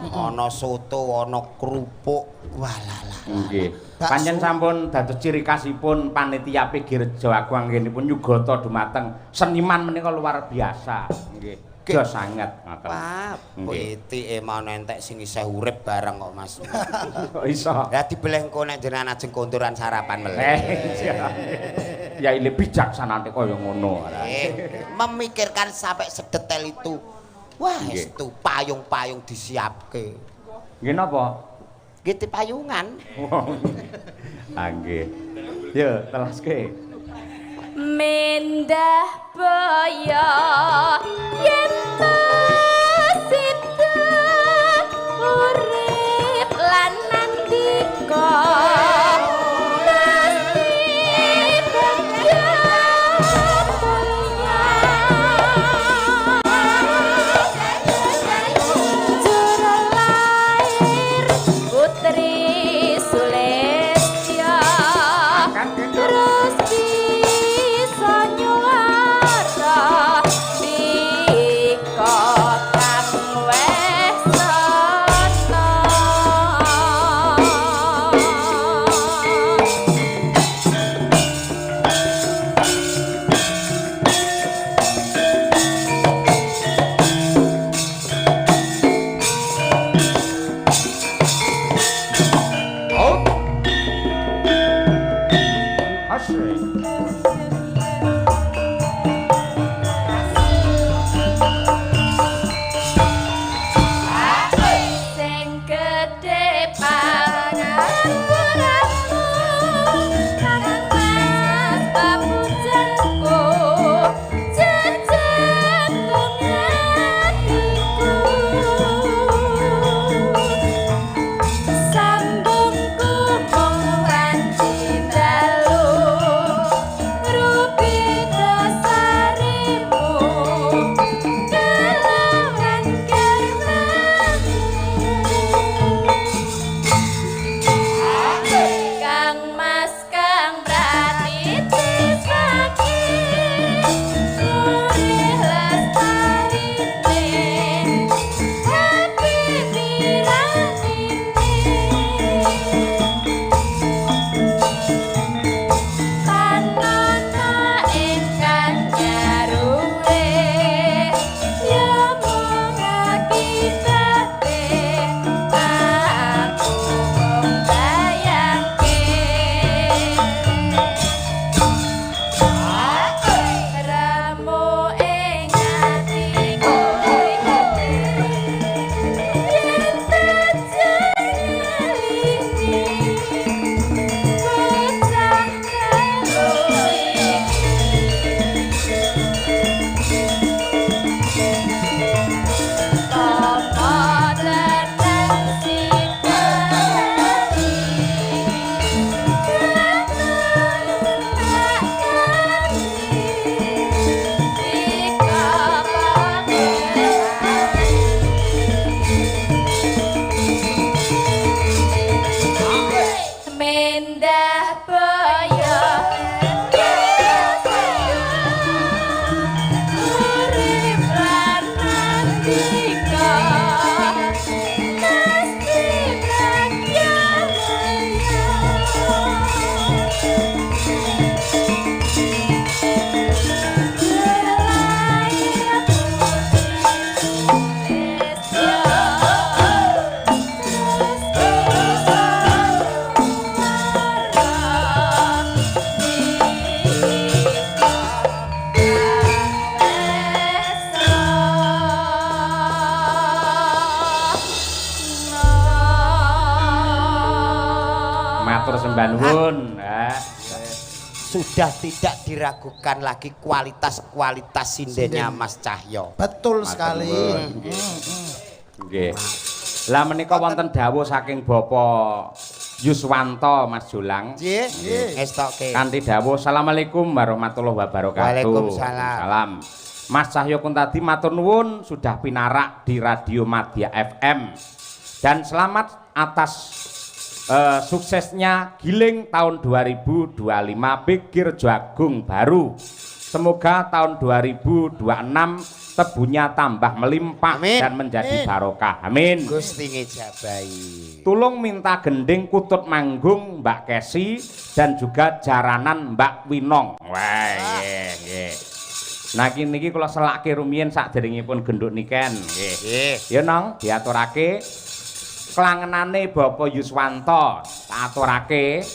Ana soto, ana krupuk. Walah. Nggih. Pancen sampun dados ciri khasipun panitia PG Rejo Agung anggenipun nyugata dumateng seniman menika luar biasa. Nggih. Jos sanget ngoten. Wah, pitike mau entek sing isih urip bareng kok Mas. Kok iso? Ya dibeleh engko nek jenengan ajeng konturan sarapan meleh. Ya ini bijaksana kaya ngono. Memikirkan sampai sedetail itu. Wah, itu payung-payung disiapke. Nggih napa? Nggih payungan. Ah nggih. Yo, telaske. Mendah boyo yen sida urip lan nandika Terus bisa nyuara matur sembah nuwun. Sudah tidak diragukan lagi kualitas sindennya Mas Cahyo. Betul sekali. Nggih. Lah menika wonten dawuh saking Bapak Yuswanto Mas Julang. Nggih, ngestokke. Kanthi dawuh Assalamualaikum warahmatullahi wabarakatuh. Waalaikumsalam. Salam. Mas Cahyo Kuntadi matur nuwun sudah pinarak di Radio Madya FM. Dan selamat atas suksesnya Giling tahun 2025 Pikir Jagung Baru. Semoga tahun 2026 tebunya tambah melimpah dan menjadi barokah. Amin. Gusti ngejabahi. Tulung minta gending kutut manggung Mbak Kesi dan juga jaranan Mbak Winong. Wah, nggih. Nah niki kula selake rumiyin saderengipun genduk niken. Nggih. Ya Nong, diaturake kelangenane Bapak Yuswanto tak aturake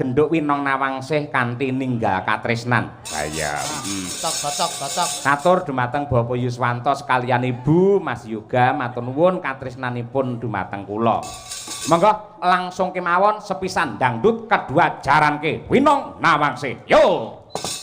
genduk Winong Nawangsih kanthi ninggal katresnan. Saya Cocok. atur dumateng Bapak Yuswanto sekalian Ibu Mas Yoga matur nuwun katresnanipun dumateng kula. Monggo langsung kemawon sepisan dangdut kedua jaranke Winong Nawangsih. Yo. Hey!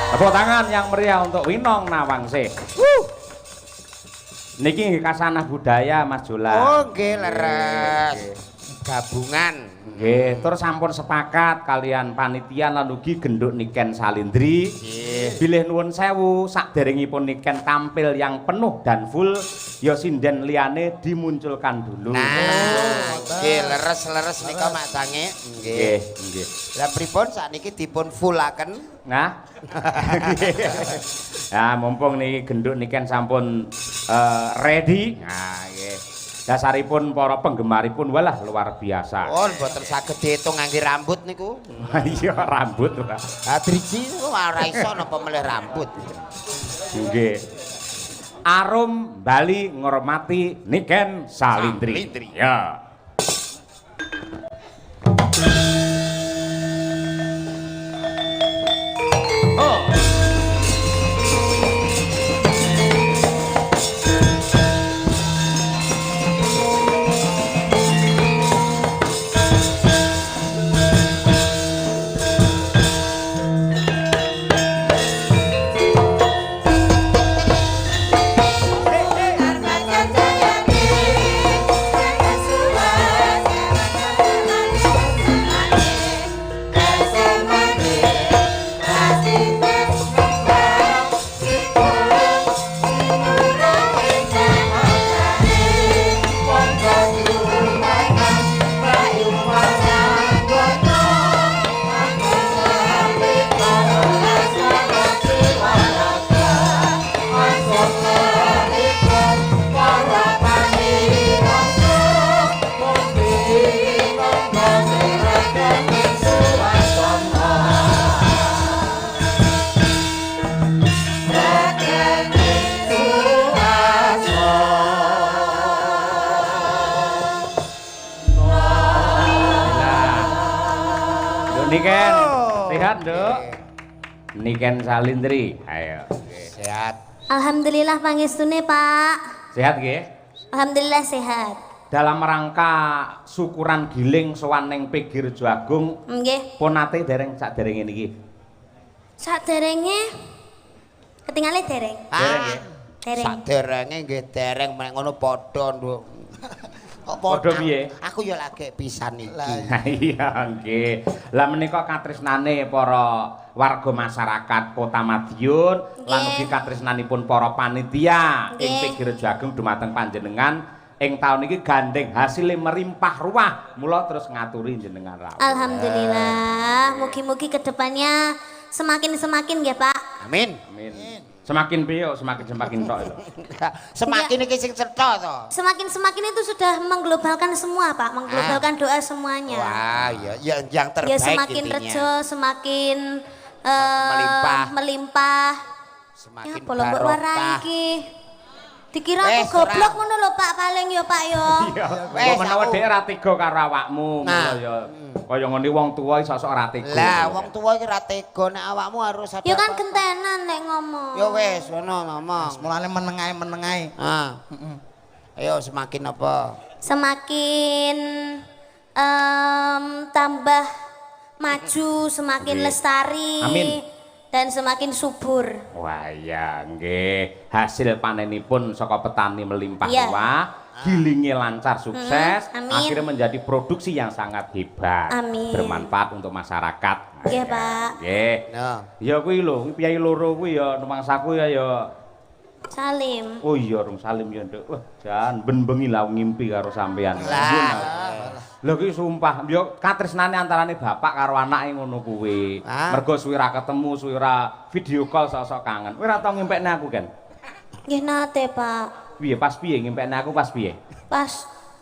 Tepuk tangan yang meriah untuk Winong Nawangsih. Niki kasanah budaya Mas Jolang. Oh nggih leres. Gabungan. Nggih, terus sampun sepakat kalian panitia lan ugi genduk Niken Salindri. Nggih. Bilih nuwun sewu saderengipun Niken tampil yang penuh dan full, ya sinden liyane dimunculkan dulu. Nah, nggih leres-leres nika Mak Sange. Nggih, nggih. Lah pripun sakniki dipun fullaken? Nah. Ya, mumpung niki genduk Niken sampun ready. Nah, nggih. Dasaripun para penggemaripun walah luar biasa. Oh, mboten saged diitung ngangge rambut niku. Iya, rambut. Ha driji ora iso napa melih rambut. Nggih. Arum Bali ngormati Niken Salindri. Ya. Niken, sehat, Nduk? Niken Salindri. Ayo. Sehat. Alhamdulillah pangestune, Pak. Sehat nggih? Alhamdulillah sehat. Dalam rangka syukuran giling sowan ning Pegi Rejo Agung, Nggih. pun nate dereng saderenge niki. Saderenge ketinggalan dereng. Dereng nggih. Dereng. Saderenge nggih dereng mek ngono padha, Nduk. Kok Padha piye? Aku ya lagi pisan iki. Lah iya nggih. Lah menika katresnane para warga masyarakat Kota Madiun lan ugi katresnanipun para panitia ing Pegi Rejo Agung dumateng panjenengan ing taun iki gandeng hasilé merimpah ruah. Mula terus ngaturi jenengan rawuh. Alhamdulillah, mugi-mugi kedepannya semakin nggih, Pak. Amin. Amin. Semakin piye semakin tok lho. Semakin iki sing cetha to. Semakin itu sudah menglobalkan semua, Pak, menglobalkan doa semuanya. Wah, ya yang terbaik Ya semakin intinya. rejo, semakin melimpah. Ya Semakin bolong mbok warai barokah. iki. Dikira aku goblok ngono lho, Pak, paling ya, Pak ya. Iya. Wes, Kok menawa aku- dhek ra tega karo awakmu, mula ya kaya ngene wong tuwa iso sok ra tega. Lah, wong tuwa iki ra tega nek awakmu harus ada. Ya kan gentenan nek ngomong. Ya wis, ngono ngomong. Mulane menengae. Ah. Ayo semakin apa? Semakin tambah maju, semakin lestari. Amin. Dan semakin subur. Wah iya nggih, hasil panenipun saka petani melimpah Iya. ruah, gilinge lancar sukses, amin. akhirnya menjadi produksi yang sangat hebat, Amin. bermanfaat untuk masyarakat. Nggih, Pak. Nggih. Nah. Ya kuwi lho, piyai loro kuwi ya numangsaku ya Salim. oh iya rung salim ya Nduk. Wah, jan ben-bengi lah ngimpi karo sampean. Lho ki sumpah, yo katresnane antarane bapak karo anake ngono kuwi. Mergo suwi ra ketemu, suwi ra video call sok-sok kangen. Kowe ora tau ngempekne aku kan? Nggih nate, Pak. Piye pas piye ngempekne aku pas piye? Pas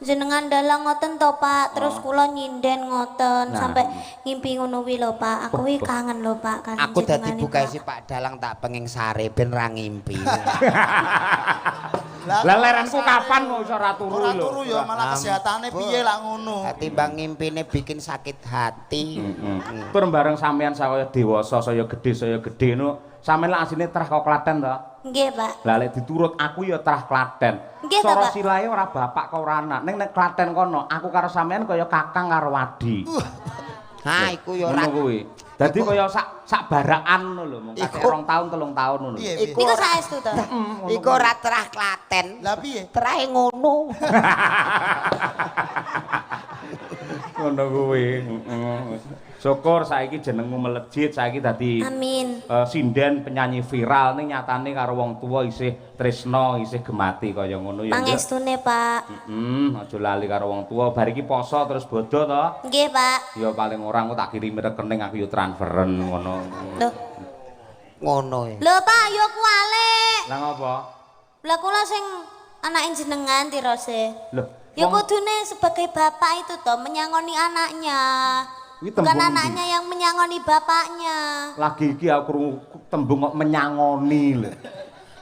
jenengan dalang ngoten to, Pak. Terus kula nyinden ngoten Nah. sampai ngimpi ngono kuwi lho, Pak. Aku kuwi kangen lho, Pak, kan Aku dadi jenengane, bukae Pak. si Pak Dalang tak penging sare ben ra ngimpi. Lah lerenku kapan kok iso ora turu Ora lho? turu ya malah kesehatane piye lak ngono. Timbang ngimpine bikin sakit hati. Tur bareng sampean saya dewasa, saya gedhe no. Sampeyan lak asline trah kok Klaten to? Nggih, Pak. Lah lek diturut aku ya trah Klaten. Nggih, Cara Bapak. silahe ora bapak kok ora anak. Ning nek Klaten kono, aku karo sampean kaya kakang karo wadi. Ha iku ya ora. Ngono kuwi. Dadi kaya sak barakan ngono lho, mung kakek 2 tahun 3 tahun ngono. Iku saestu to. Iku ora terah Klaten. Lah piye? Terahe ngono. Ngono kuwi. Syukur saiki jenengmu melejit, saiki dadi Amin. sinden penyanyi viral ning nyatane karo wong tuwa isih tresna, isih gemati kaya ngono ya. Pangestune, Pak. Aja lali karo wong tuwa. Bar iki poso terus bodo to. Nggih, Pak. Ya paling ora engko tak kirimi rekening aku yo transferen ngono. Loh. Ngono ya. Lho, Pak, yo kuwale. Lah ngopo? Lah kula sing anake jenengan tirose. Loh, Ya kudune sebagai bapak itu toh menyangoni anaknya. Iki Bukan tembung anaknya yang menyangoni bapaknya. lagi iki aku krungu tembung kok menyangoni lho.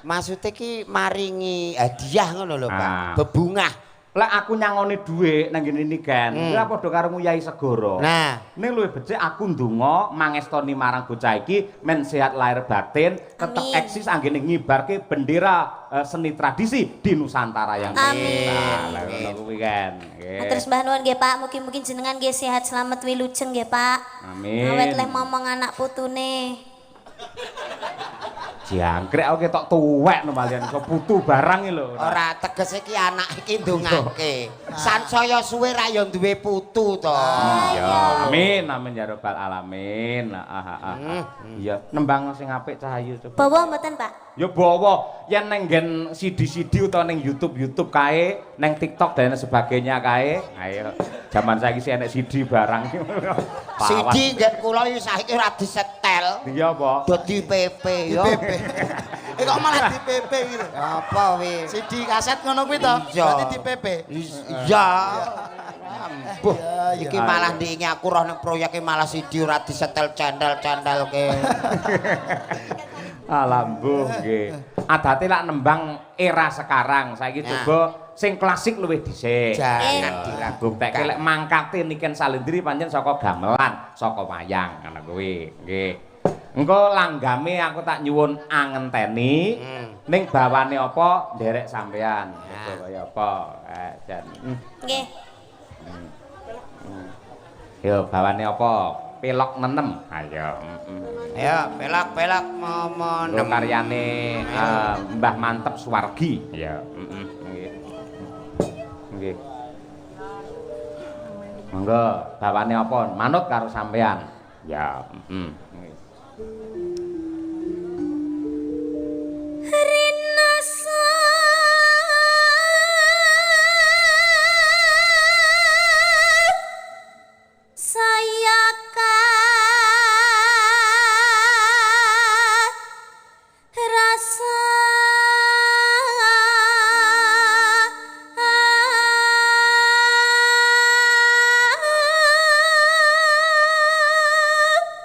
Maksudnya ki maringi hadiah ngono lho, Pak. Ah. Bebungah. Lek aku nyangoni dhuwit nang ngene iki kan, kuwi padha karo Nguyai Segara. Nah, Ning luwih becik aku ndonga mangestoni marang bocah iki men sehat lahir batin, tetep Amin. eksis anggene ngibarke bendera seni tradisi di Nusantara yang Amin. Lah ngono kuwi kan. Nggih. Terus mbah nuwun nggih Pak, mugi-mugi jenengan nggih sehat selamat wilujeng nggih Pak. Amin. Awet leh momong anak putune. Jangkrik aku ketok tuwek no malian iso putu barang iki lho. ora tegese ki anak iki ndongake. Sansaya suwe ra ya duwe putu to. Ya, amin amin ya rabbal alamin. Iya, nembang sing apik Cahayu coba. Bawa mboten Pak? Ya bawa yen neng nggen CD-CD utawa neng YouTube kae, neng TikTok dan sebagainya kae. Ayo, zaman saiki sih enek CD barang. Sidi ngen kula iki saiki ora disetel. Iya apa? Dadi PP yo. Kok malah di PP gitu. Apa wi? CD kaset ngono kuwi to. Iya. Berarti di PP. Iya. Ambuh, iki malah ndingi aku roh ning proyeke malah CD ora disetel candal-candal ke. Alambuh nggih. Adate lak nembang era sekarang. Saiki coba sing klasik luwih dhisik. Jangan diragukan. Buktekke lek mangkate Niken Salendri pancen saka gamelan, saka wayang ngono kuwi. Nggih. Engko langgame aku tak nyuwun angenteni. Ning bawane apa nderek sampean. Coba kaya apa? Jan. Nggih. Yo bawane apa? Pelok nenem. Ayo. Ayo, pelak-pelak momo Lho karyane Mbah Mantep Suwargi. Ya, nggih. Nggih. Monggo, bawane apa? Manut karo sampean. Ya, nggih. Rinasa saya rasa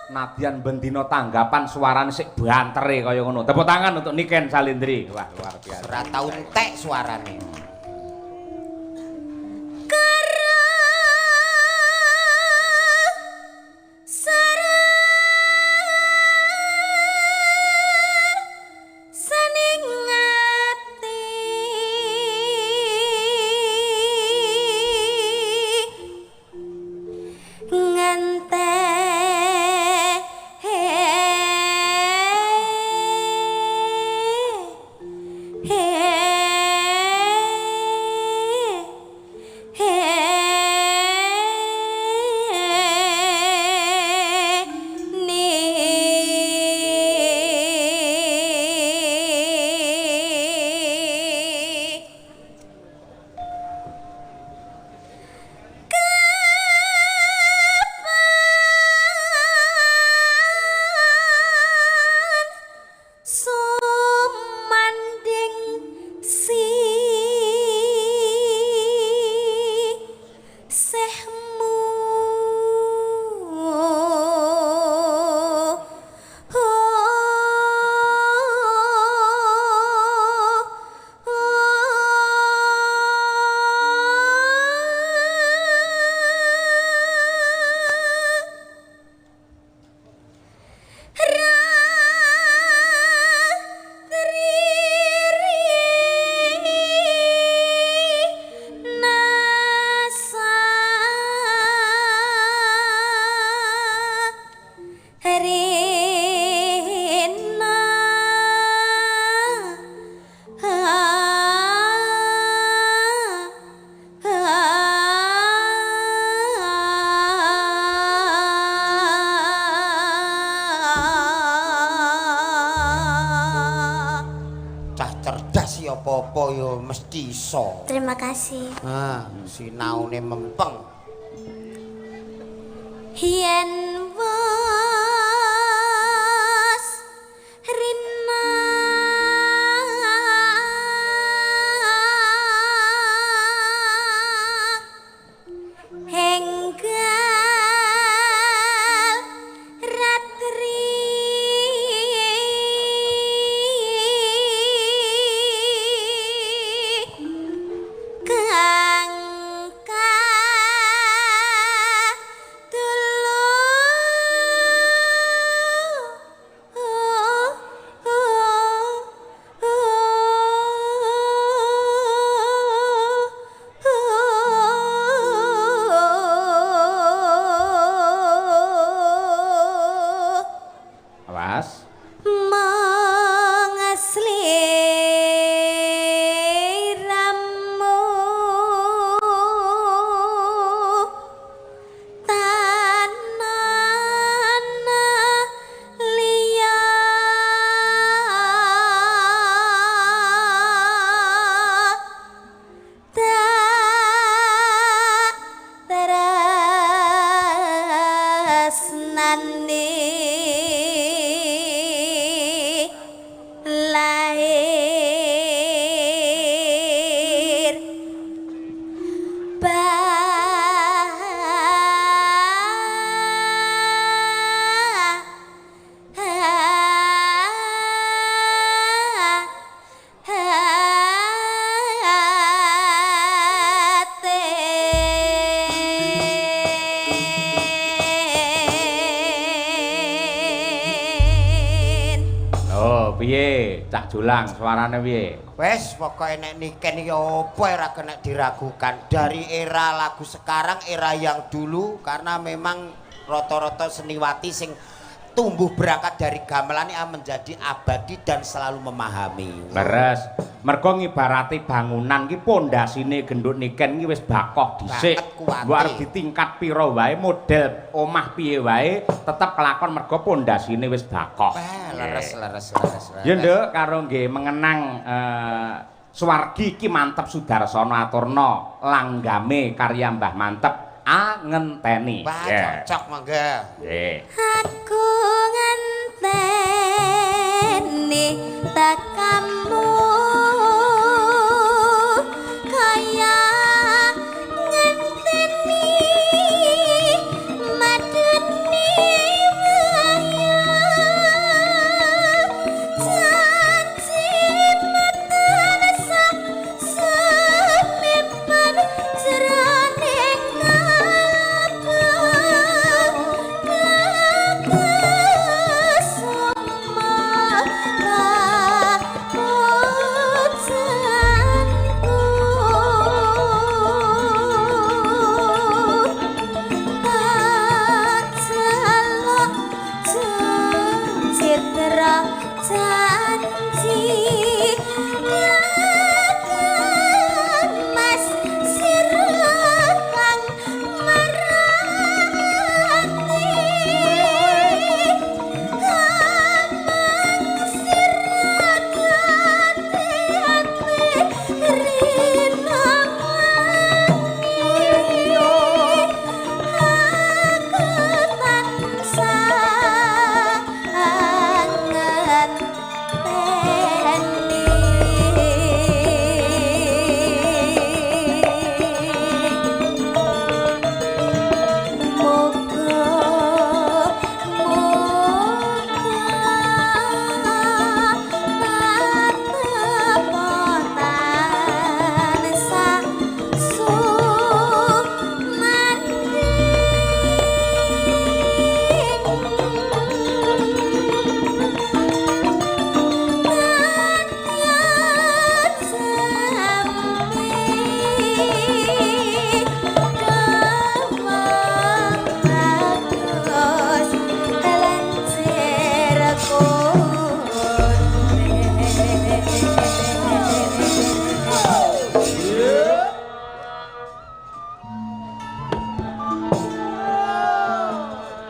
Nadyan bendina tanggapan suarane sik bantere kaya ngono. Tepuk tangan untuk Niken Salendri. Wah, luar biasa. ora tau entek suarane. ngerti apa-apa ya mesti iso. Terima kasih. Nah, sinaune mempeng. Yen wis rina enggal ratri kang Awas. Mengasliramu tanana liya tak tresnani lahir batin. Oh, piye? Cak Julang suarane piye? Wes pokoke nek Niken iki apa ora kena diragukan dari era lagu sekarang era yang dulu karena memang rata-rata seniwati sing tumbuh berangkat dari gamelan ini menjadi abadi dan selalu memahami. Leres. Mergo ngibarati bangunan ki pondasine gendut Niken ki wis bakoh dhisik. Mbok arep ditingkat pira wae model omah piye wae tetep kelakon mergo pondasine wis bakoh. Leres. Ya nduk karo nggih mengenang Suwargi ki mantep Sudarsana aturna langgame karya Mbah Mantep ngenteni. Wah, cocok mangga. Nggih. Aku ngenteni tekamu kaya ngenteni madeni waya janji matan sak semipan jroning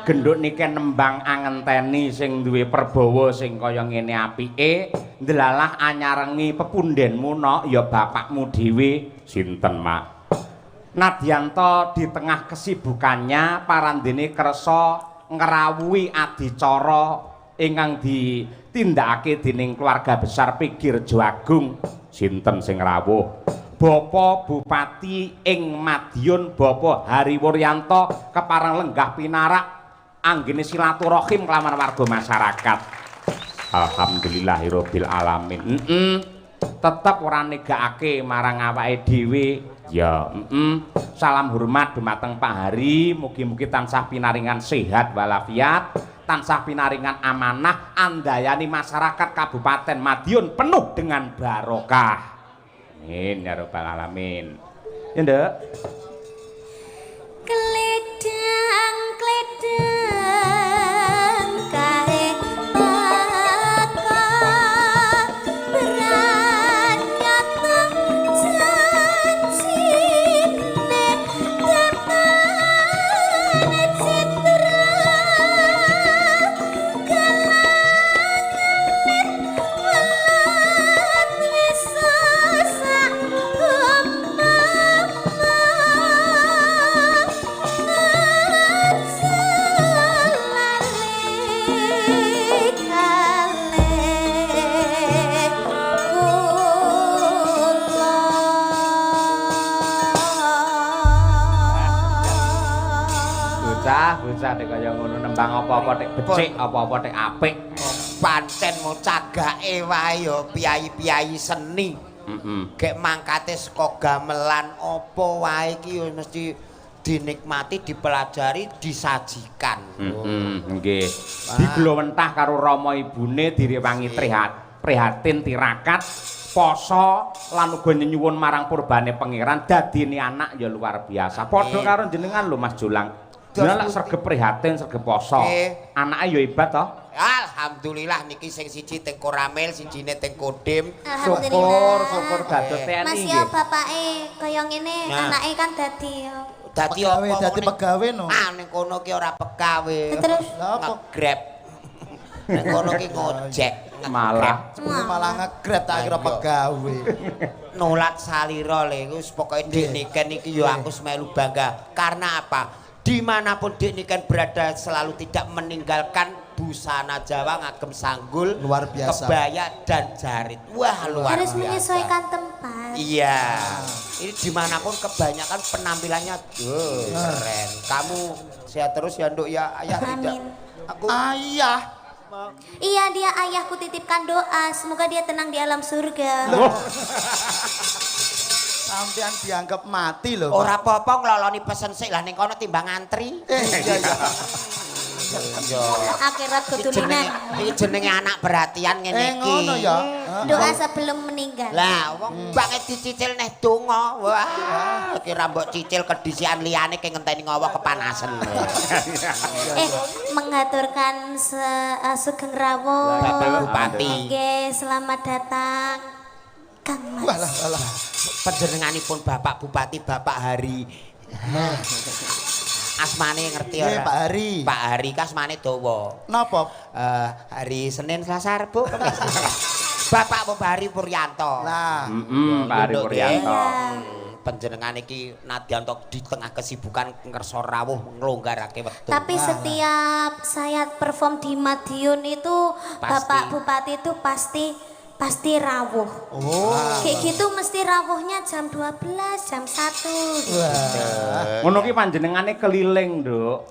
Genduk Niken nembang angenteni sing duwe perbawa sing kaya ngene apike ndelalah anyarengi pepundhenmu no ya bapakmu dhewe sinten Mak. Nadyanto di tengah kesibukannya parandene kersa ngrawuhi adicara ingkang ditindakake dening keluarga besar Pigirjo Agung. Sinten sing rawuh? Bapak Bupati ing Madiun Bapak Hariwuryanto kepareng lenggah pinarak anggene silaturahim kelawan warga masyarakat. Alhamdulillahirabbil alamin. Tetep ora negakake marang awake dhewe. Ya, salam hormat dumateng Pak Hari, mugi-mugi tansah pinaringan sehat walafiat, tansah pinaringan amanah, andayani masyarakat Kabupaten Madiun penuh dengan barokah. Amin ya rabbal alamin. Ya, Nduk. Kledang kae teko beranyata janjine tetane citra kalangan welat wisa sak Bocah nek kaya ngono nembang apa-apa tek becik, apa-apa tek apik. Pancen mau cagake wae ya piyai-piyai seni. Gek mangkate saka gamelan apa wae iki ya mesti dinikmati, dipelajari, disajikan. Nggih. Diglowentah karo rama ibune direwangi prihatin tirakat poso lan uga nyuwun marang purbane pangeran dadine anak ya luar biasa. Padha karo jenengan lho Mas Jolang. Jenengan lak sregep prihatin, sregep poso. Anake ya hebat to. Alhamdulillah niki sing siji teng Koramil, sijine teng Kodim. Syukur dados TNI Mas nggih. yo bapake kaya ngene, anake kan dadi Dadi apa? Dadi pegawe no. Ah ning kono ki ora pegawe. Terus Nge-grab. Ning kono ki ngojek. Malah nge-grab tak kira pegawe. Nolak salira le wis pokoke Dik Niken iki yo aku semelu bangga. Karena apa? Dimanapun Dik Niken berada selalu tidak meninggalkan busana Jawa ngagem sanggul, luar biasa, kebaya dan jarit. Wah luar harus biasa. menyesuaikan tempat. Iya. Ini dimanapun kebanyakan penampilannya keren. Kamu sehat terus ya Nduk ya. Ayah tidak. Aku ayah. Iya dia ayahku titipkan doa semoga dia tenang di alam surga. Sampean dianggap mati loh. ora apa-apa ngloloni pesen sik lah ning kono timbang ngantri. Iya. Akhirat keturunan. Iki jenenge anak perhatian ngene iki. Ngono ya. Doa sebelum meninggal. Lah wong banget dicicil neh donga. Wah, kira mbok cicil kedisian liyane ke ngenteni ngowo kepanasan. Mengaturkan Sugeng Rawuh. Bapak Bupati. Nggih, selamat datang. Kang Mas. Walah. Panjenenganipun Bapak Bupati Bapak Hari. Asmane ngerti ora? Pak Hari. Pak Hari kasmane dawa. Napa? Hari Senin, Selasa, Rabu. Bapak Hari Puryanto. Lah, Pak Hari Puryanto. Panjenengan iki nadyanto di tengah kesibukan ngerso rawuh nglonggarake wektu. Tapi setiap saya perform di Madiun itu Bapak Bupati itu pasti rawuh. Kayak gitu mesti rawuhnya jam 12, jam 1. Ngono ki panjenengane keliling, Nduk.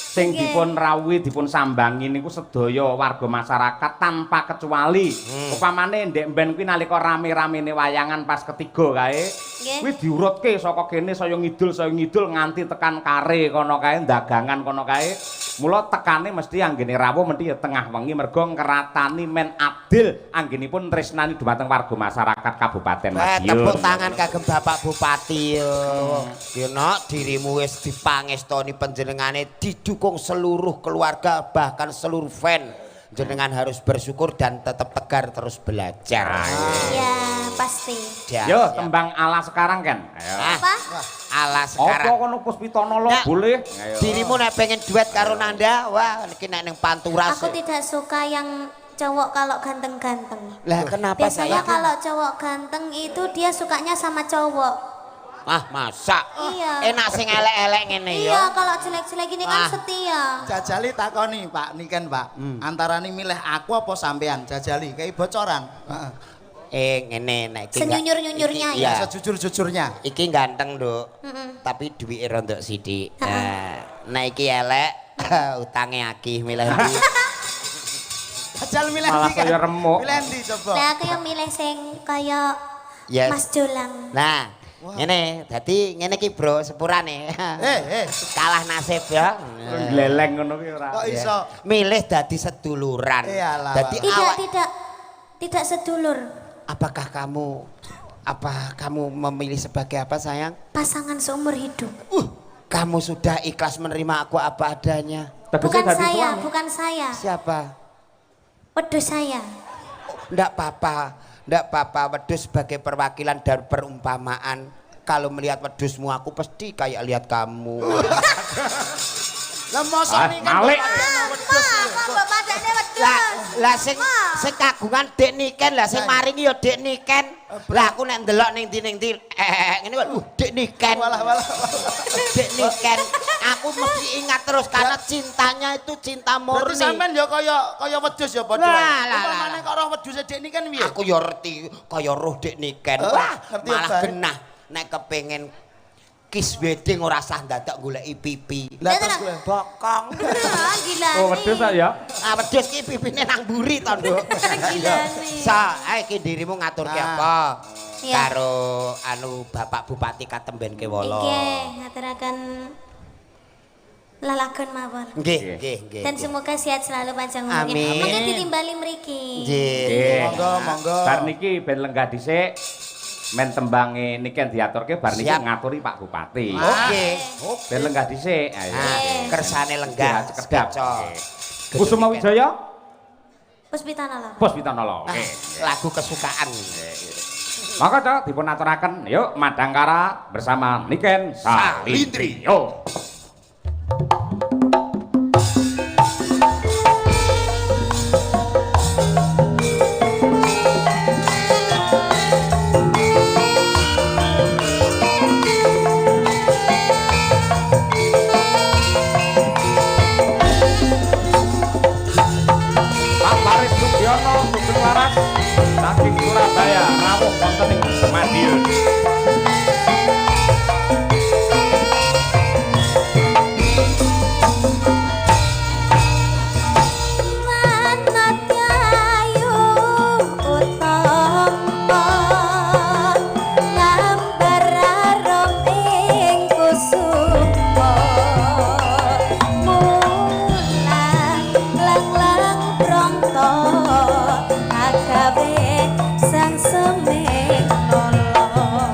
Sing dipun rawuhi, dipun sambangi niku sedaya warga masyarakat tanpa kecuali. Upamane ndek mben kuwi nalika rame-ramene wayangan pas ketiga kae, kuwi diurutke saka kene saya ngidul nganti tekan kare kono kae, dagangan kono kae. Mula tekane mesti anggene rawuh mesti ya tengah wengi mergo ngratani men adil anggenipun tresnani dumateng warga masyarakat Kabupaten Madiun. Tepuk tangan kagem Bapak Bupati yo. Nek dirimu wis dipangestoni panjenengane didukung seluruh keluarga bahkan seluruh fan. Jenengan harus bersyukur dan tetap tegar terus belajar. Iya, pasti. Yo tembang ala sekarang kan. Ayo. Apa? Ala sekarang. Apa kono Puspitono lo boleh? Dirimu nek pengen duet karo Nanda, wah iki nek ning Pantura. Aku tidak suka yang cowok kalau ganteng-ganteng. Lah kenapa Biasanya saya? kalau cowok ganteng itu dia sukanya sama cowok. Ah, masa? Iya. Enak sing elek-elek ngene ya. Iya, kalau jelek-jelek ini kan Ah. setia. Jajali takoni Pak Niken Pak. Antarane milih aku apa sampean? Jajali kayak bocoran. Heeh. Ngene nek iki. Senyunyur-nyunyurnya Iya. ya. Sejujur-jujurnya. Iki ganteng, Nduk. Tapi duwike rontok sithik. Nek iki elek, utange akeh milih ndi. Jajal milih Malah ndi kan? kaya remuk. Milih ndi coba? Nah, aku yang milih sing kaya Yes. Mas Jolang. Nah, ngene, dadi ngene iki, Bro, sepurane. Kalah nasib ya. Gleleng ngono ki ora. Kok iso? Milih dadi seduluran. Iyalah, Dadi Tidak sedulur. apakah kamu memilih sebagai apa, sayang? Pasangan seumur hidup. Kamu sudah ikhlas menerima aku apa adanya. Bukan saya, bukan saya. Siapa? Wedus saya. Ndak apa-apa, wedhus sebagai perwakilan dan perumpamaan. Kalau melihat wedhusmu aku pasti kayak lihat kamu. Lah mosok nih kan Malik. Kok padane wedus? Lah sing kagungan Dek Niken, lah sing maringi ya Dek Niken. Lah aku nek ndelok ning ndi ngene kok Dek Niken. Walah. Dek Niken. Aku mesti ingat terus karena cintanya itu cinta murni. Berarti sampean ya kaya wedhus ya padha. Lah. Upamane kok roh wedhus Dek Niken piye? Aku ya ngerti kaya roh Dek Niken. Wah, ngerti malah apa? genah nek kepengin kiss wedding ora sah dadak goleki pipi. Lah terus kowe Bokong. Gila. Oh, wedhus ya. Ah wedhus ki pipine nang mburi to, Nduk. Gila nih. Sa, ae ki dirimu ngaturke apa? Iya. Karo Bapak Bupati Katemben Kewala. Nggih, ngaturaken lalagon mawon. Nggih. Dan semoga sehat selalu panjang umur. Amin. Mangga ditimbali mriki. Nggih. Monggo. Bar niki ben lenggah dhisik. Men tembange Niken diaturke bar niki Siap. ngaturi Pak Bupati. Oke. Ben lenggah dhisik. Ayo. Kersane lenggah Sekedap. sekeco. Kusuma Wijaya, Puspitanala. Puspitanala. Oke. Lagu kesukaan. Maka Cok dipun aturaken yuk Madangkara bersama Niken Salintri. Yo. Pak Laris Sugiono Sugeng Laras saking Surabaya rawuh wonten ing Madiun. Agawe sang semeng nolong.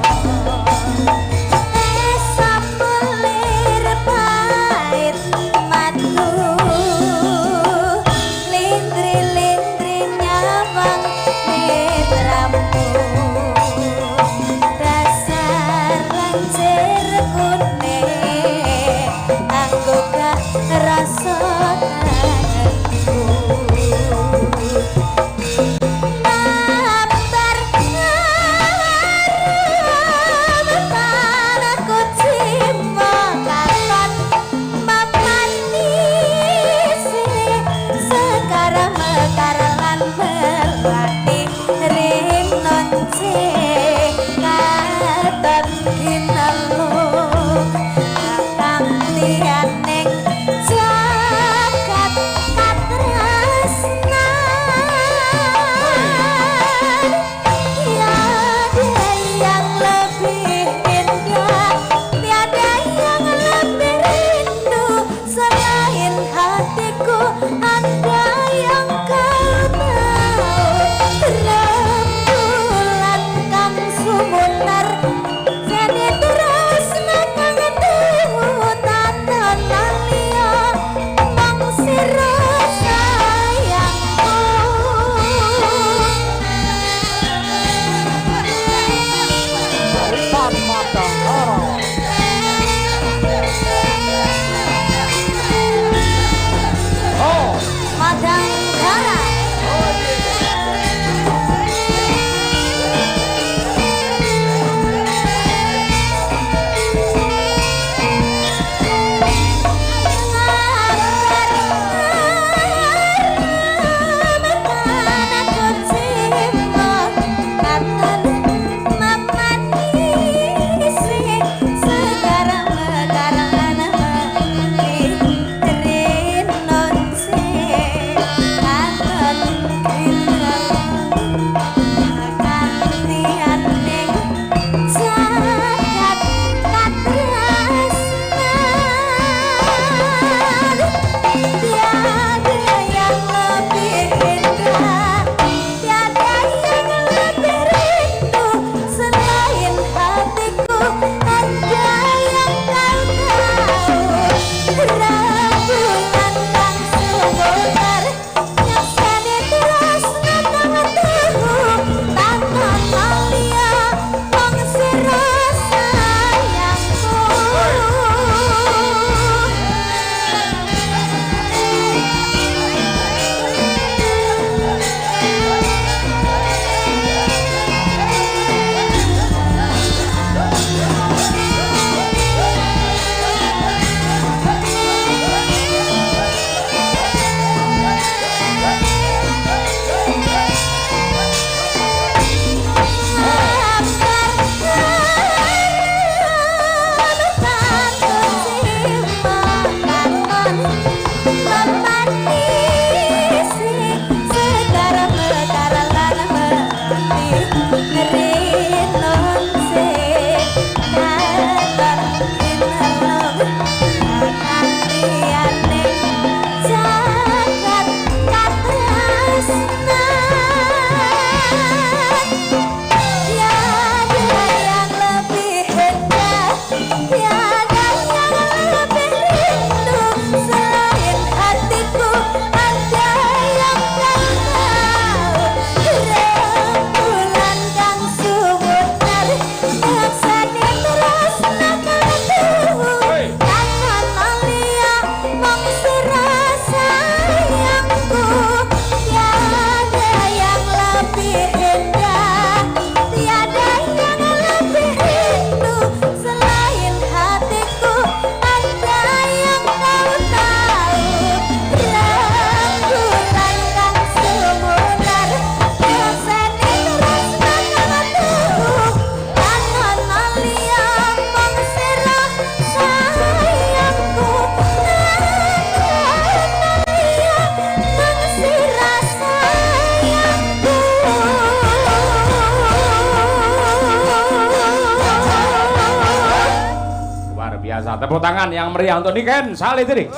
biasa. Tepuk tangan yang meriah untuk Niken Salindri.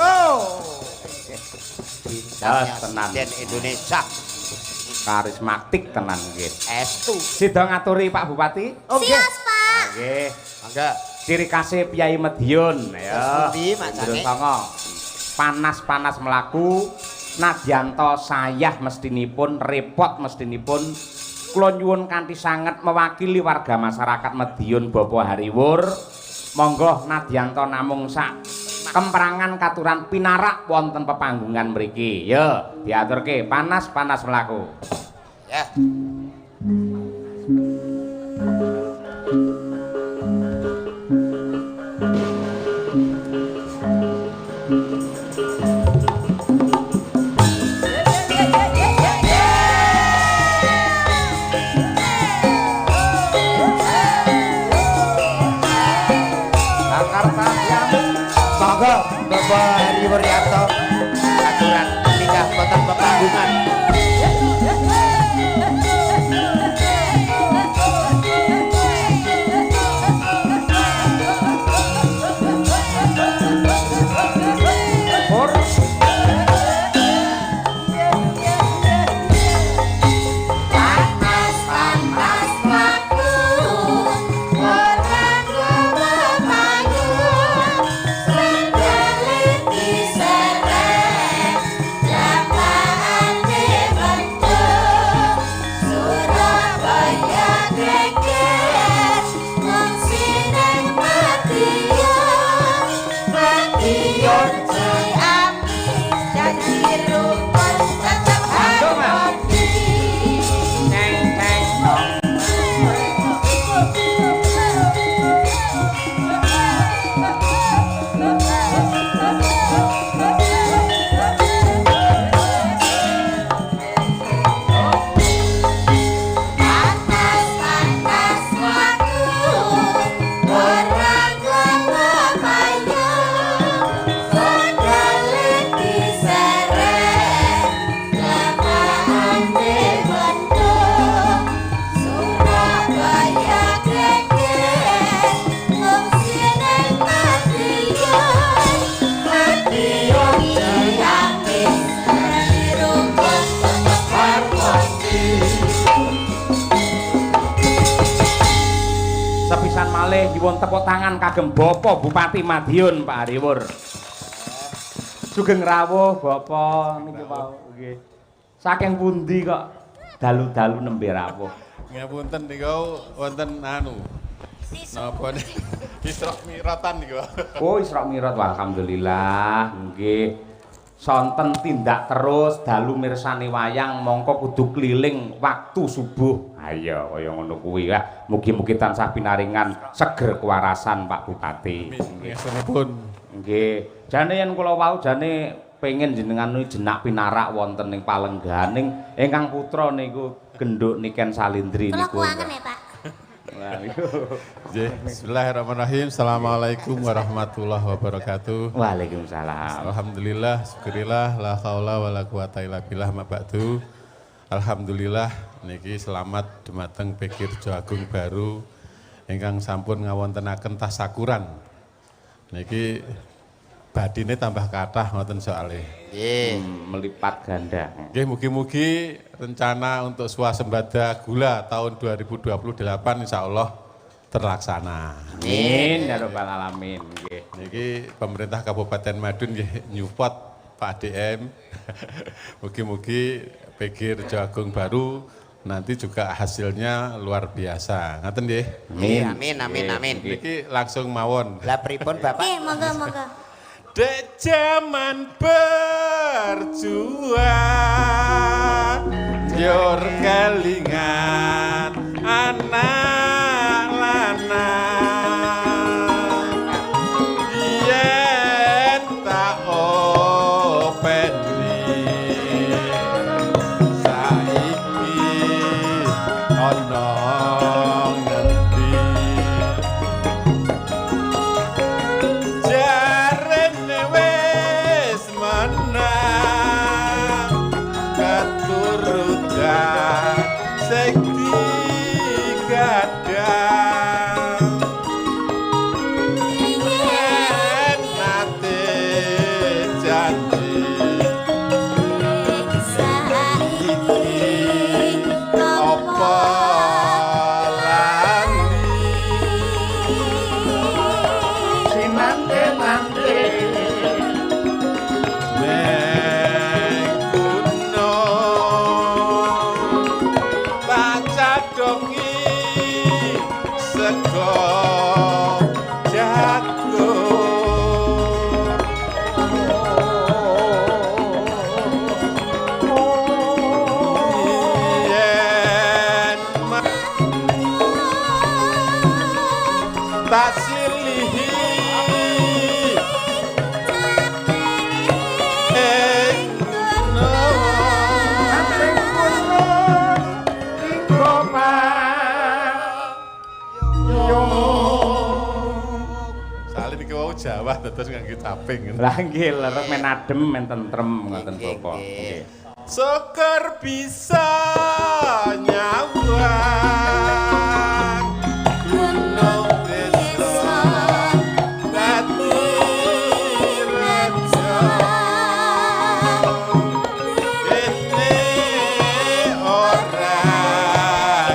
Bintangnya Presiden Indonesia. Karismatik tenan nggih. Estu. Sida ngaturi Pak Bupati. Sias, Pak. Nggih. Mangga. Ciri khasnya Piyai Madiun ya. Pundi macane? Panas-panas melaku, nadyanto sayah mestinipun, repot mestinipun. Kula nyuwun kanthi sanget mewakili warga masyarakat Madiun Bapa Hariwur. Monggo nadyanto namung sak kemperangan katuran pinarak wonten pepanggungan mriki. Ya, diaturke panas-panas melaku. Ya. Monggo Bapak Hariwur Yarto aturan nikah wonten pepanggungan. Sepisan malih nyuwun tepuk tangan kagem Bapak Bupati Madiun Pak Hariwur. Sugeng rawuh Bapak niki wau nggih. Saking pundi kok dalu-dalu nembe rawuh? Ngapunten niku wonten anu. Napa Isra Miratan niku. Oh, Isra Mi'raj alhamdulillah nggih. Sonten tindak terus dalu mirsani wayang mongko kudu keliling waktu subuh. Ayo kaya ngono kuwi ya. Mugi-mugi tansah pinaringan seger kewarasan Pak Bupati. Nggih. Nggih. Jane yen kula wau jane pengen jenengan jenak pinarak wonten ing palengganing ingkang putra niku genduk Niken Salindri Kula niku. kuangen ya, Pak. Bismillahirrahmanirrahim. Assalamualaikum warahmatullahi wabarakatuh. Waalaikumsalam. Alhamdulillah, syukurillah, la haula wala quwata illa billah ma ba'du. Alhamdulillah niki selamat dumateng Pekirjo Agung Baru ingkang sampun ngawontenaken tasakuran. Niki badine tambah kathah ngoten soalé. Nggih, Melipat ganda. Nggih mugi-mugi rencana untuk swasembada gula tahun 2028 insyaallah terlaksana. Amin ya rabbal alamin nggih. Niki pemerintah Kabupaten Madiun nggih nyupport Pak DM. Mugi-mugi Pekirjo Agung Baru nanti juga hasilnya luar biasa. Ngaten nggih. amin amin amin. Niki langsung mawon. Lah pripun Bapak? Nggih, monggo-monggo. Dek zaman berjuang Yor kelingan anak lanang Yen tak openi Saiki ono ngendi Jarene wis menang keturutan sing digadang godhongi sego jagung yen tak silihi Salin iki wau Jawa terus ngangge caping. Lah nggih lerep men adem men tentrem ngoten Bapak. Nggih. Syukur bisa nyawang gunung desa dadi raja ini ora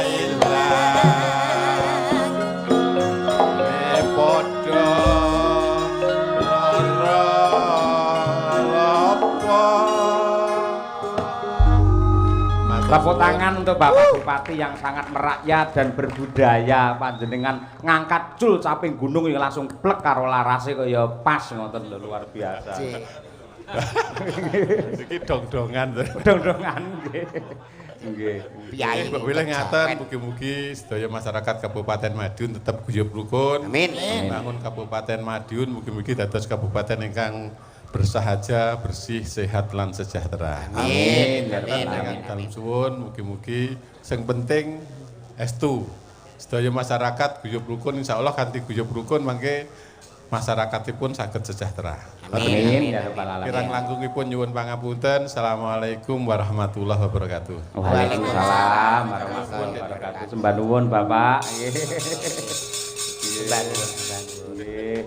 ilang padha lara lopo. Tepuk tangan untuk Bapak Bupati yang sangat merakyat dan berbudaya, panjenengan ngangkat cul caping gunung yang langsung plek karo larase kaya pas ngoten lho, luar biasa. Iki dong-dongan. Dong-dongan nggih. Nggih. Piyayi Mbak Wilih ngaten mugi-mugi sedaya masyarakat Kabupaten Madiun tetap guyub rukun. Amin. Bangun Kabupaten Madiun mugi-mugi dados kabupaten ingkang bersahaja, bersih, sehat lan sejahtera. Amin. Dengan dalem suwun mugi-mugi sing penting estu. Sedaya masyarakat guyub rukun insyaallah kanthi guyub rukun mangke masyarakatipun saged sejahtera. Amin ya rabbal alamin. Kirang langkungipun nyuwun pangapunten. Assalamualaikum warahmatullahi wabarakatuh. Waalaikumsalam warahmatullahi wabarakatuh. Sembah nuwun Bapak. Nggih. Nggih.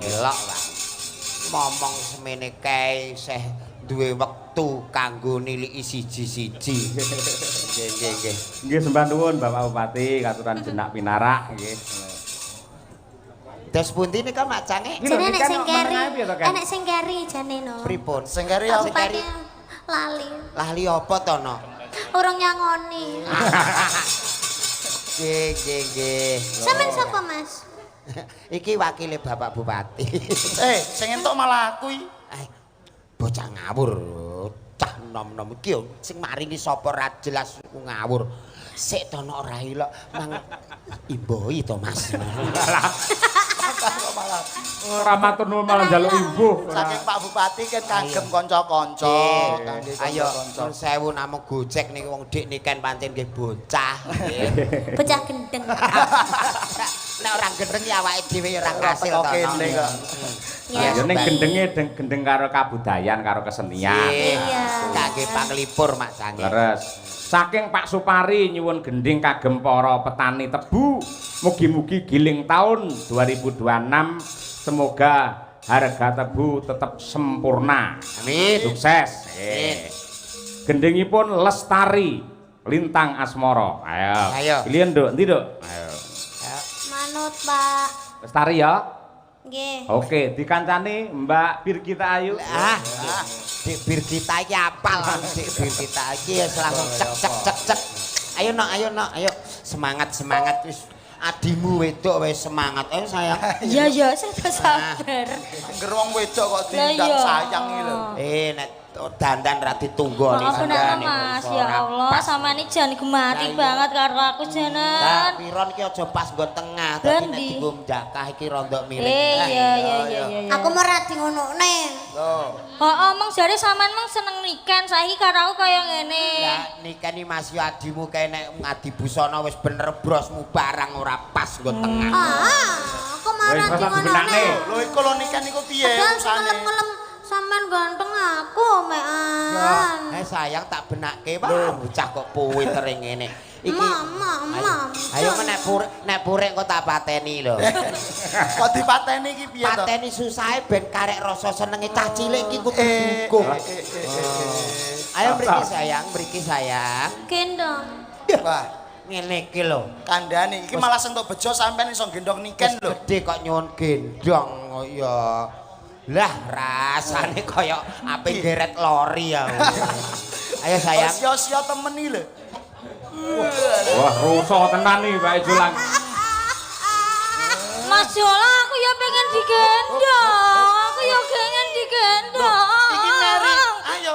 Elok lah. Momong semene kae isih duwe wektu kanggo niliki siji-siji. Nggih. Nggih sembah nuwun Bapak Bupati katuran jenak pinarak nggih. Des pundi nika macange? Jane nek sing keri, enek sing keri jane no. Pripun? Sing keri ya Sing keri. Lali. Lali apa to no? Urung nyangoni. Nggih. Sampeyan sapa, Mas? Iki wakile Bapak Bupati. sing entuk malah aku iki. Bocah ngawur. Cah nom-nom iki sing maringi sapa ra jelas ngawur. Sik to ora ilok mang imboi to Mas. Ora matur nuwun malah njaluk imbuh. Saking Pak Bupati kan kagem kanca-kanca. Kangge Ayo kanca-kanca. nun sewu namung Gojek niki wong dik niken pancen nggih bocah. Bocah gendeng. Nek ora gendeng ya awake dhewe ya ora kasil to. Kene kok. Ya ning gendenge gendeng karo kabudayan karo kesenian. Iya. Kangge panglipur Mak Sange. Leres. Saking Pak Supari nyuwun gending kagem para petani tebu. Mugi-mugi giling tahun 2026 semoga harga tebu tetap sempurna. Amin. Sukses. Gendingipun lestari lintang asmara. Ayo. Pilihan Nduk, ndi Nduk? Ayo. Manut, Pak. Lestari ya. Nggih. Oke, dikancani Mbak Birgita Ayu. Dik Birgita iki apal, Dik Birgita iki ya langsung cek. Ayo nok, ayo. Semangat wis. Adimu wedok wis semangat. Ayo sayang. Iya, saya sabar. Angger wong wedok kok Lah diundang iya. sayang iki lho. Nek dandan ra ditunggoni Maaf benar Mas, ya Allah, sama ini jangan gemati banget karo aku Lah janan. piron iki aja pas nggon tengah, dadi nek Gendi. dienggo jakah iki rondok miring. Iya. Aku mau rati ngonokne. Omong jare sampean mong seneng niken, saiki karo aku kaya ngene. Lah nikeni Mas yo adimu kae nek ngadi busana wis bener brosmu barang ora pas nggon tengah. Aku mau Wis, rati rasa ngonokne. Lho iku lho nikan iku piye Padahal sing usane? ngelem-ngelem sampean ganteng aku, mean. Sayang tak benakke wah bocah kok puwiter ngene. Iki Mam. Ayo nek purek kok tak pateni lho. Kok dipateni iki piye to? Pateni susahe ben karek rasa senenge cah cilik iki kudu dukung. Ayo mriki sayang. Gendong. Wah, ngene iki lho. Kandhane iki malah sentuk bejo sampean iso gendong niken lho. Gede kok nyuwun gendong oh ya. Lah rasane kaya ape geret lori ya. Ayo sayang. Sia-sia temen iki lho. Wah, rusak tenan nih Mbak Julang. Mas Jolang, aku ya pengen digendong. Aku ya pengen digendong. Iki Mary, ayo.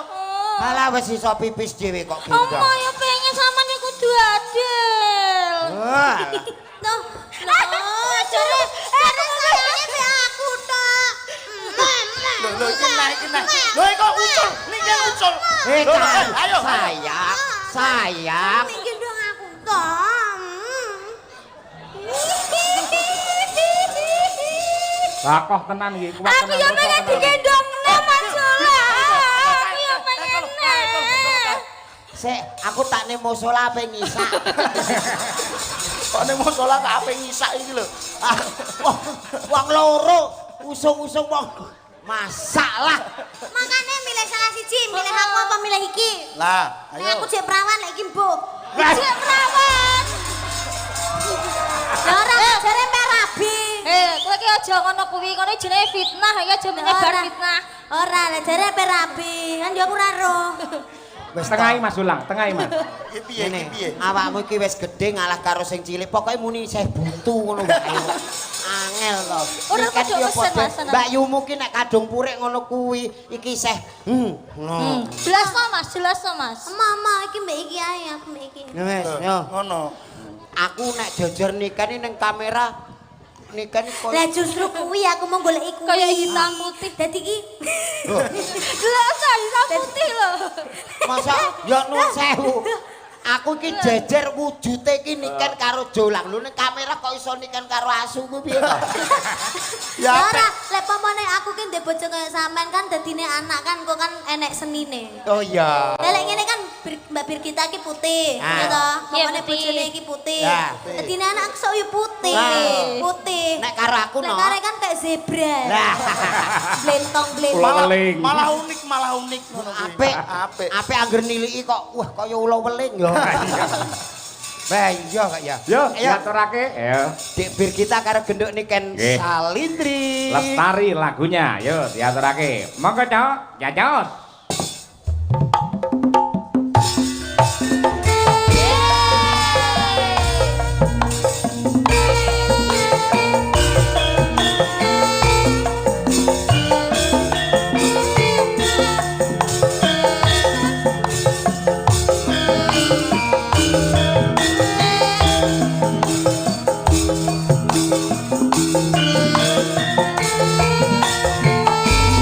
Alah wis iso pipis dhewe kok Oma gendong. ya pengen sampean iku kudu adil. Wah. Tuh, jare sayangnya be aku tok. Lho iki nah. Lho kok ucul, niki ucul. Ayo sayang. Gendong aku tok. Lakoh tenan iki, kuat Aku tenan. ya pengen digendong Mas Jolang. Aku ya pengen. Sik, aku tak ning musala ape ngisak. Kok ning musala tak ape ngisak iki lho. Wong loro usung-usung wong masalah. Makanya milih salah siji, milih aku apa milih iki? Lah, Nek aku ayo. jek perawan lek iki mbok. Jek perawan. Ya ora jare perabi. Kowe ki aja ngono kuwi, ngono jenenge fitnah ya, aja menyebar fitnah. Ora lek jare perabi, kan yo aku ora roh. Wis Tengahi Mas Julang, tengahi Mas. Iki piye iki piye? Awakmu iki wis gedhe ngalah karo sing cilik. Pokoke muni isih buntu ngono wae. Angel to. Ora Iki kan kudu yo pesen, padha. Mas, tenan. Mbak Yumu ki nek kadung purik ngono kuwi iki isih ngono. Jelas no Mas. Mama iki mbek iki ae, aku mbek iki. Wis yo. Ngono. Aku nek jujur nikah ning kamera nikah ni koyo Lah justru kuwi aku mau golek kuwi. Kayak hitam putih. Dadi iki Jelas hitam putih lho. masa ya nuwun sewu. Aku iki jejer wujude iki niken karo Jolang. Lho ning kamera kok iso niken karo asu ku piye to? Ya ora, lek pamane aku ki ndek bojo kaya sampean kan dadine anak kan kok kan enek senine. Oh iya. Lah lek ngene kan Mbak Birgita ki putih, Ah. ya toh. Iya, Pamane putih. bojone iki putih. Ya. Dadine anak sok yo putih. Nah. Putih. Nek karo aku Nek no. kare kan kayak zebra. Lah. Blentong-blentong. Ulo weling. Malah unik ngono kuwi. Apik. Apik. Apik angger niliki kok wah kaya ula weling ya. Bah iya kok ya. Yo, Ayo. diaturake. Ayo. Dik Birgita karo genduk niken Nggih. Salindri. Lestari lagunya. Yo, diaturake. Monggo, Cok. Jajot.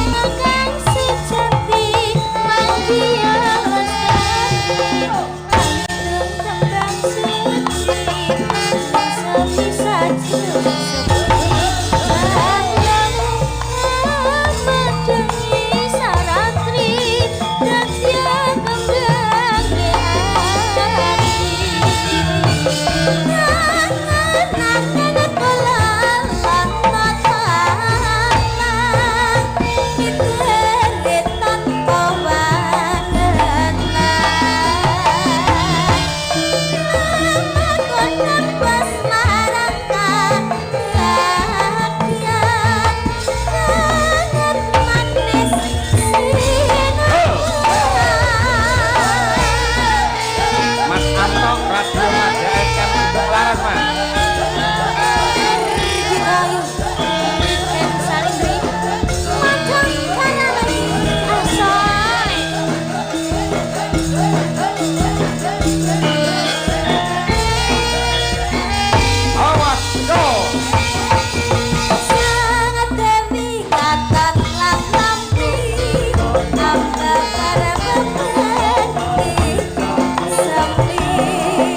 Makan sejati manggia lestari Alung tembang suci bisa jelas Medengi saratri dan siap mendengi hati Nanan kolalan matalan Iterit tanpa wangenan Konan pas marang kakyan Sangat manis Mas Anto, Radio Maja FM untuk laras, Mas. Awas, go. Sangat demi katan lampi Amba para berbagi Sambil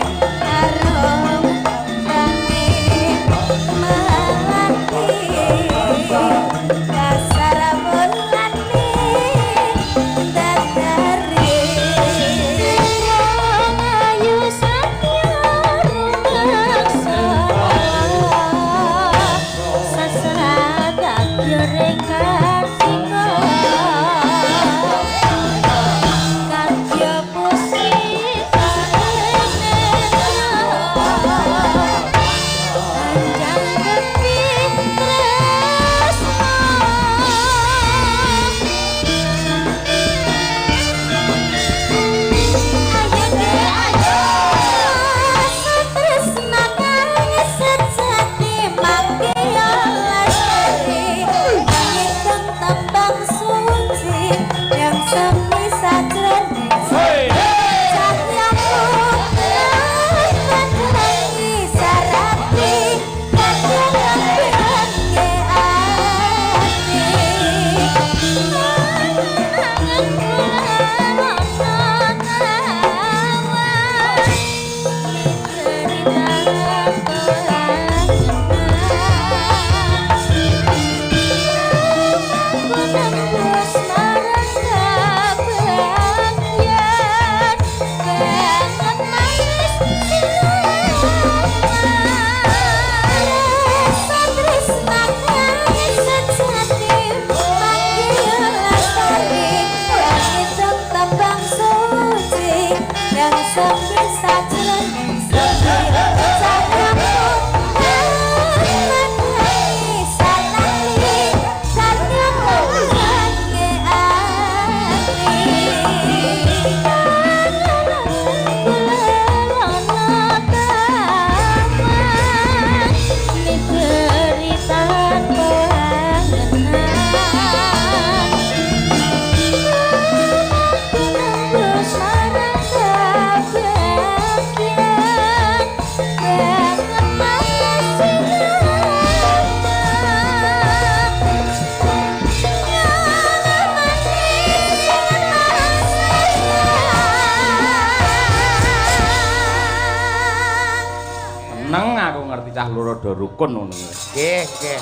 Cah loro do rukun ngono. Nggih, nggih.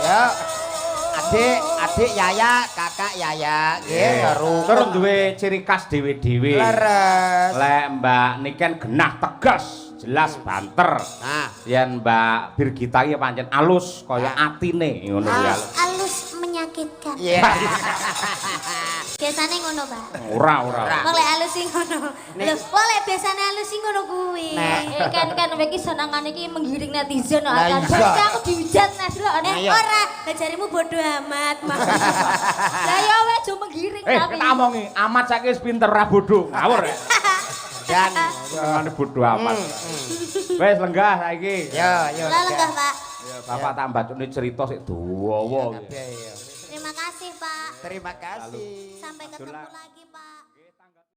Ya. Adik Yaya, kakak Yaya, nggih, rukun. Terus duwe ciri khas dhewe-dhewe. Leres. Lek Mbak Niken genah tegas, jelas banter. Nah, yen Mbak Birgita iki pancen alus kaya atine ngono kuwi. Alus menyakitkan. iya. Biasane ngono, Pak. Ora. Kok lek alus sing ngono. Lho, kok lek biasane alus sing ngono kuwi. Kan iki senengane iki menggiring netizen kok Lah kan. iya. Berarti aku dihujat Nes lho nek Ayo. Ora, lah jarimu bodoh amat, Mas. Lah ya wis jo menggiring tapi. Kita omongi, amat saiki wis pinter ra bodho. Ngawur. Dan Ngene bodho amat. Wis lenggah saiki. yo. Lah lenggah, Pak. Ya, Bapak tak mbacune cerita sik dawa. Iya. Terima kasih, Pak. Terima kasih. Sampai ketemu lagi, Pak.